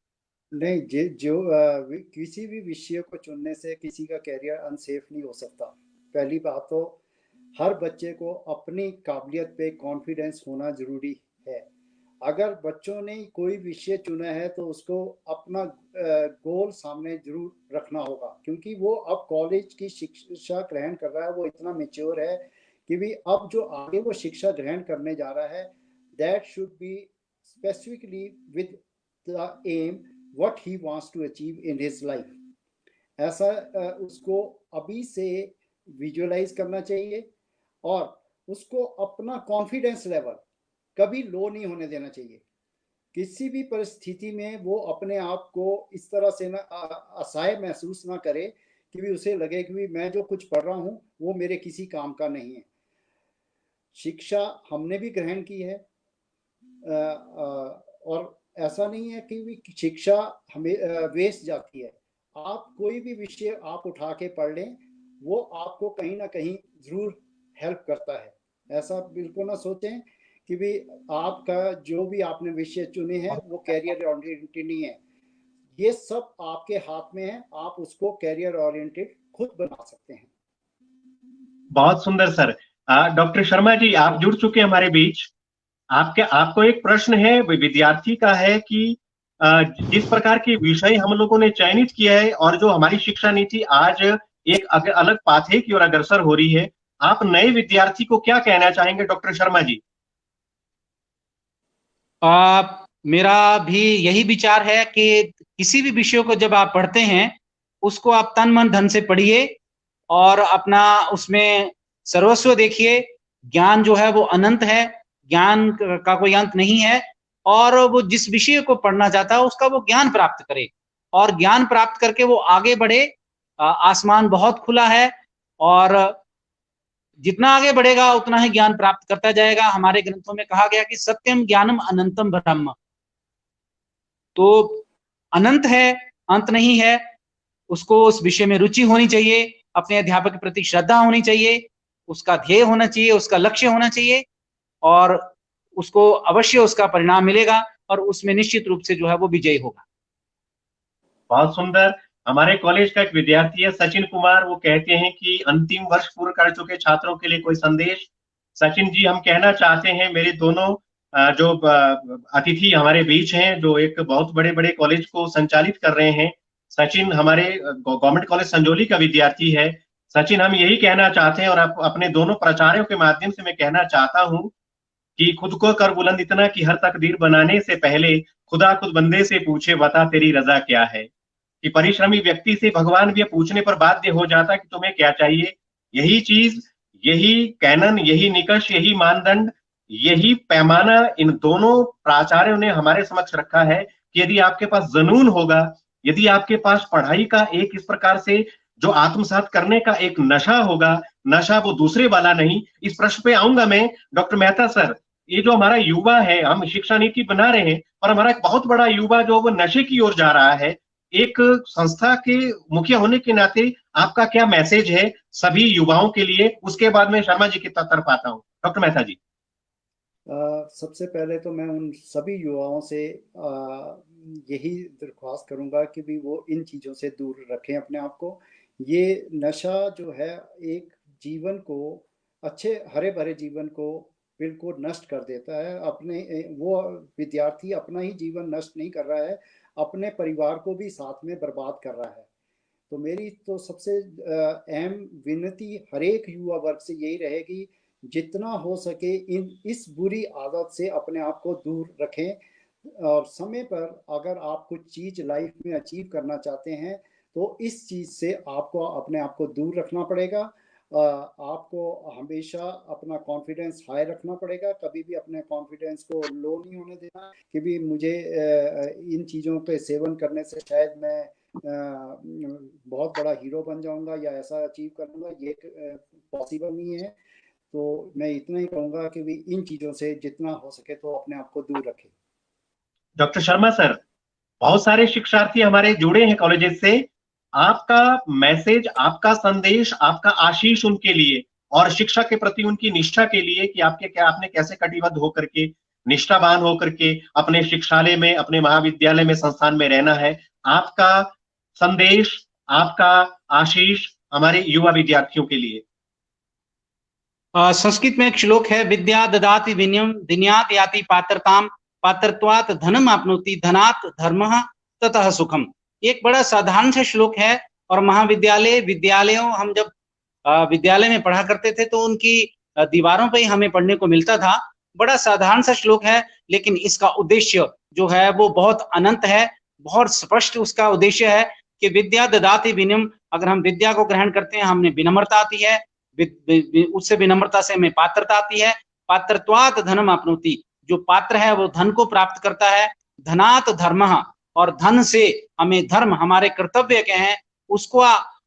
नहीं, किसी भी विषय को चुनने से किसी का कैरियर अनसेफ नहीं हो सकता। पहली बात तो हर बच्चे को अपनी काबिलियत पे कॉन्फिडेंस होना जरूरी है। अगर बच्चों ने कोई विषय चुना है तो उसको अपना गोल सामने जरूर रखना होगा, क्योंकि वो अब कॉलेज की शिक्षा ग्रहण कर रहा है, वो इतना मेच्योर है कि भी अब जो आगे वो शिक्षा ग्रहण करने जा रहा है, that should be specifically with the aim what he wants to achieve in his life. ऐसा उसको अभी से विजुअलाइज करना चाहिए और उसको अपना कॉन्फिडेंस लेवल कभी लो नहीं होने देना चाहिए। किसी भी परिस्थिति में वो अपने आप को इस तरह से ना असहाय महसूस ना करे कि भी उसे लगे कि भी मैं जो कुछ पढ़ रहा हूँ वो मेरे किसी काम का नहीं है। शिक्षा हमने भी ग्रहण की है और ऐसा नहीं है कि शिक्षा हमें वेस्ट जाती है। आप कोई भी विषय आप उठा के पढ़ लें, वो आपको कहीं ना कहीं जरूर हेल्प करता है। ऐसा बिल्कुल ना सोचें कि भी आपका जो भी आपने विषय चुने हैं वो कैरियर ओरिएंटेड नहीं है। ये सब आपके हाथ में है, आप उसको कैरियर ओरिएंटेड खुद बना सकते हैं। बहुत सुंदर सर। डॉक्टर शर्मा जी, आप जुड़ चुके हैं हमारे बीच। आपको एक प्रश्न है, विद्यार्थी का है कि जिस प्रकार के विषय हम लोगों ने चयनित किया है और जो हमारी शिक्षा नीति आज एक अलग पाथे की ओर अग्रसर हो रही है, आप नए विद्यार्थी को क्या कहना चाहेंगे डॉक्टर शर्मा जी? मेरा भी यही विचार है कि किसी भी विषय को जब आप पढ़ते हैं उसको आप तन मन धन से पढ़िए और अपना उसमें सर्वस्व देखिए। ज्ञान जो है वो अनंत है, ज्ञान का कोई अंत नहीं है और वो जिस विषय को पढ़ना चाहता है उसका वो ज्ञान प्राप्त करे और ज्ञान प्राप्त करके वो आगे बढ़े। आसमान बहुत खुला है और जितना आगे बढ़ेगा उतना ही ज्ञान प्राप्त करता जाएगा। हमारे ग्रंथों में कहा गया कि सत्यम ज्ञानम अनंतम ब्रह्म, तो अनंत है, अंत नहीं है। उसको उस विषय में रुचि होनी चाहिए, अपने अध्यापक के प्रति श्रद्धा होनी चाहिए, उसका ध्येय होना चाहिए, उसका लक्ष्य होना चाहिए और उसको अवश्य उसका परिणाम मिलेगा और उसमें निश्चित रूप से जो है वो विजयी होगा। बहुत सुंदर। हमारे कॉलेज का एक विद्यार्थी है सचिन कुमार, वो कहते हैं कि अंतिम वर्ष पूर्ण कर चुके छात्रों के लिए कोई संदेश। सचिन जी, हम कहना चाहते हैं, मेरे दोनों जो अतिथि हमारे बीच हैं, जो एक बहुत बड़े बड़े कॉलेज को संचालित कर रहे हैं, सचिन हमारे गवर्नमेंट कॉलेज संजौली का विद्यार्थी है। सचिन, हम यही कहना चाहते हैं और अपने दोनों प्राचार्यों के माध्यम से मैं कहना चाहता हूं कि खुद को कर बुलंद इतना कि हर तकदीर बनाने से पहले खुदा खुद बंदे से पूछे, बता तेरी रजा क्या है। कि परिश्रमी व्यक्ति से भगवान भी पूछने पर बाध्य हो जाता कि तुम्हें क्या चाहिए। यही चीज, यही कैनन, यही निकष, यही मानदंड, यही पैमाना इन दोनों प्राचार्यों ने हमारे समक्ष रखा है कि यदि आपके पास जुनून होगा, यदि आपके पास पढ़ाई का एक इस प्रकार से जो आत्मसात करने का एक नशा होगा, नशा वो दूसरे वाला नहीं। इस प्रश्न पे आऊंगा मैं। डॉक्टर मेहता सर, ये जो हमारा युवा है, हम शिक्षा नीति बना रहे हैं और हमारा एक बहुत बड़ा युवा जो वो नशे की ओर जा रहा है, एक संस्था के मुखिया होने के नाते आपका क्या मैसेज है सभी युवाओं के लिए? उसके बाद में शर्मा जी की तरफ आता हूं। डॉक्टर मेहता जी। सबसे पहले तो मैं उन सभी युवाओं से यही दरख्वास्त करूंगा कि भी वो इन चीज़ों से दूर रखें अपने आप को। ये नशा जो है एक जीवन को, अच्छे हरे भरे जीवन को बिल्कुल नष्ट कर देता है। अपने वो विद्यार्थी अपना ही जीवन नष्ट नहीं कर रहा है, अपने परिवार को भी साथ में बर्बाद कर रहा है। तो मेरी तो सबसे अहम विनती हर एक युवा वर्ग से यही रहेगी, जितना हो सके इस बुरी आदत से अपने आप को दूर रखें। और समय पर अगर आप कुछ चीज़ लाइफ में अचीव करना चाहते हैं तो इस चीज़ से आपको अपने आप को दूर रखना पड़ेगा। आपको हमेशा अपना कॉन्फिडेंस हाई रखना पड़ेगा, कभी भी अपने कॉन्फिडेंस को लो नहीं होने देना कि भी मुझे इन चीज़ों के सेवन करने से शायद मैं बहुत बड़ा हीरो बन जाऊंगा या ऐसा अचीव कर लूँगा, ये पॉसिबल नहीं है। तो मैं इतना ही कहूँगा कि भी इन चीज़ों से जितना हो सके तो अपने आप को दूर रखें। डॉक्टर शर्मा सर, बहुत सारे शिक्षार्थी हमारे जुड़े हैं कॉलेजेस से। आपका मैसेज, आपका संदेश, आपका आशीष उनके लिए और शिक्षा के प्रति उनकी निष्ठा के लिए कि आपने कैसे कटिबद्ध होकर के, निष्ठावान होकर के अपने शिक्षालय में, अपने महाविद्यालय में, संस्थान में रहना है। आपका संदेश, आपका आशीष हमारे युवा विद्यार्थियों के लिए। संस्कृत में एक श्लोक है, विद्या ददाति विनयम दिन्यात याति पात्रताम पात्रत्वात् धनम आपनोति धनात् धर्मः ततः सुखम। एक बड़ा साधारण सा श्लोक है और विद्यालयों हम जब विद्यालय में पढ़ा करते थे तो उनकी दीवारों पे ही हमें पढ़ने को मिलता था। बड़ा साधारण सा श्लोक है, लेकिन इसका उद्देश्य जो है वो बहुत अनंत है, बहुत स्पष्ट उसका उद्देश्य है कि विद्या ददाति विनयम। अगर हम विद्या को ग्रहण करते हैं, हमने विनम्रता आती है, उससे विनम्रता से हमें पात्रता आती है। पात्रत्वात् धनम आपनोति, जो पात्र है वो धन को प्राप्त करता है। धनात् धर्मः, और धन से हमें धर्म, हमारे कर्तव्य के हैं उसको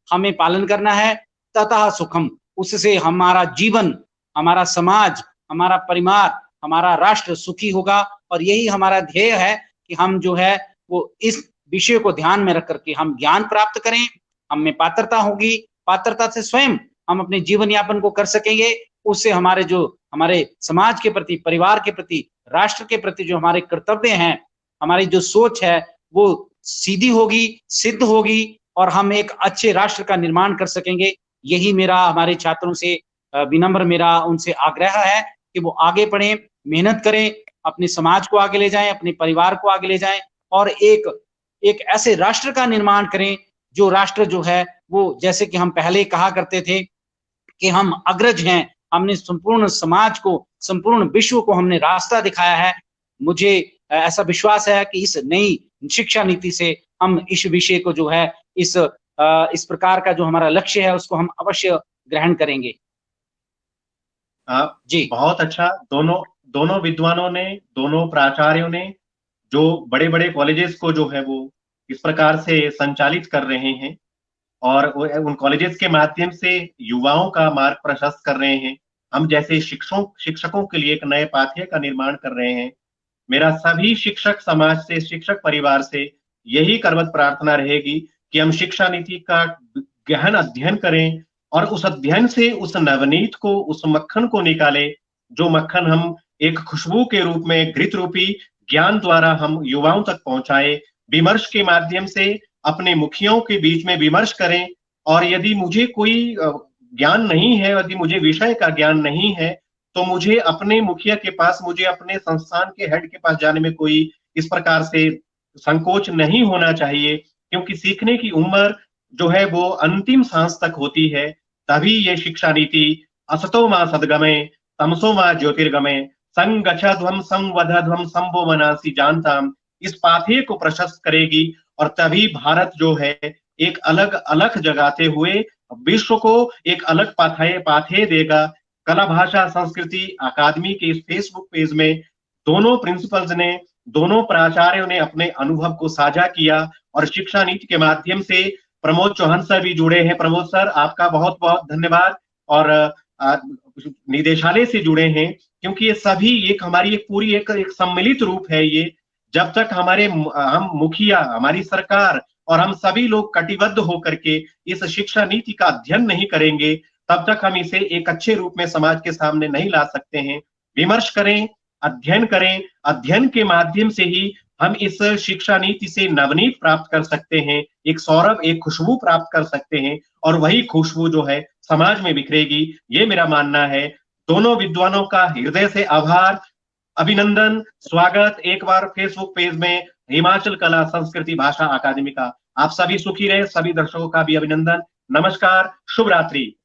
हमें पालन करना है। ततः सुखम, उससे हमारा जीवन, हमारा समाज, हमारा परिवार, हमारा राष्ट्र सुखी होगा। और यही हमारा ध्येय है कि हम जो है वो इस विषय को ध्यान में रख करके हम ज्ञान प्राप्त करें, हमें पात्रता होगी, पात्रता से स्वयं हम अपने जीवन यापन को कर सकेंगे। उससे हमारे समाज के प्रति, परिवार के प्रति, राष्ट्र के प्रति जो हमारे कर्तव्य हैं, हमारी जो सोच है वो सीधी होगी, सिद्ध होगी और हम एक अच्छे राष्ट्र का निर्माण कर सकेंगे। यही मेरा हमारे छात्रों से विनम्र मेरा उनसे आग्रह है कि वो आगे बढ़ें, मेहनत करें, अपने समाज को आगे ले जाएं, अपने परिवार को आगे ले जाएं और एक ऐसे राष्ट्र का निर्माण करें जो राष्ट्र जो है वो, जैसे कि हम पहले कहा करते थे कि हम अग्रज हैं, हमने संपूर्ण समाज को, संपूर्ण विश्व को हमने रास्ता दिखाया है। मुझे ऐसा विश्वास है कि इस नई शिक्षा नीति से हम इस विषय को जो है इस प्रकार का जो हमारा लक्ष्य है उसको हम अवश्य ग्रहण करेंगे। जी, बहुत अच्छा। दोनों विद्वानों ने, दोनों प्राचार्यों ने जो बड़े बड़े कॉलेजेस को जो है वो इस प्रकार से संचालित कर रहे हैं और उन कॉलेजेस के माध्यम से युवाओं का मार्ग प्रशस्त कर रहे हैं। हम जैसे शिक्षकों के लिए एक नए पाथ्य का निर्माण कर रहे हैं। मेरा सभी शिक्षक समाज से, शिक्षक परिवार से यही करवत प्रार्थना रहेगी कि हम शिक्षा नीति का गहन अध्ययन करें और उस अध्ययन से उस नवनीत को, उस मक्खन को निकालें, जो मक्खन हम एक खुशबू के रूप में घृत रूपी ज्ञान द्वारा हम युवाओं तक पहुंचाए। विमर्श के माध्यम से अपने मुखियों के बीच में विमर्श करें और यदि मुझे कोई ज्ञान नहीं है, यदि मुझे विषय का ज्ञान नहीं है, तो मुझे अपने मुखिया के पास, मुझे अपने संस्थान के हेड के पास जाने में कोई इस प्रकार से संकोच नहीं होना चाहिए, क्योंकि सीखने की उम्र जो है वो अंतिम सांस तक होती है। तभी ये शिक्षा नीति असतो मा सद्गमय तमसो मा ज्योतिर्गमय संगच्छध्वं संवदध्वं संभो मनासि जानताम, इस पाथेय को प्रशस्त करेगी और तभी भारत जो है एक अलग अलग जगाते हुए विश्व को एक अलग पाथेय देगा। कला भाषा संस्कृति अकादमी के इस फेसबुक पेज में दोनों प्रिंसिपल्स ने, दोनों प्राचार्यों ने अपने अनुभव को साझा किया और शिक्षा नीति के माध्यम से प्रमोद चौहान सर भी जुड़े हैं। प्रमोद सर, आपका बहुत बहुत धन्यवाद। और निदेशालय से जुड़े हैं, क्योंकि ये सभी एक हमारी एक पूरी एक सम्मिलित रूप है ये। जब तक हम मुखिया, हमारी सरकार और हम सभी लोग कटिबद्ध होकर के इस शिक्षा नीति का अध्ययन नहीं करेंगे, तब तक हम इसे एक अच्छे रूप में समाज के सामने नहीं ला सकते हैं। विमर्श करें, अध्ययन करें, अध्ययन के माध्यम से ही हम इस शिक्षा नीति से नवनीत प्राप्त कर सकते हैं, एक सौरभ, एक खुशबू प्राप्त कर सकते हैं, और वही खुशबू जो है समाज में बिखरेगी, ये मेरा मानना है। दोनों विद्वानों का हृदय से आभार, अभिनंदन, स्वागत एक बार फेसबुक पेज में हिमाचल कला संस्कृति भाषा अकादमी का। आप सभी सुखी रहे, सभी दर्शकों का भी अभिनंदन। नमस्कार, शुभ रात्रि।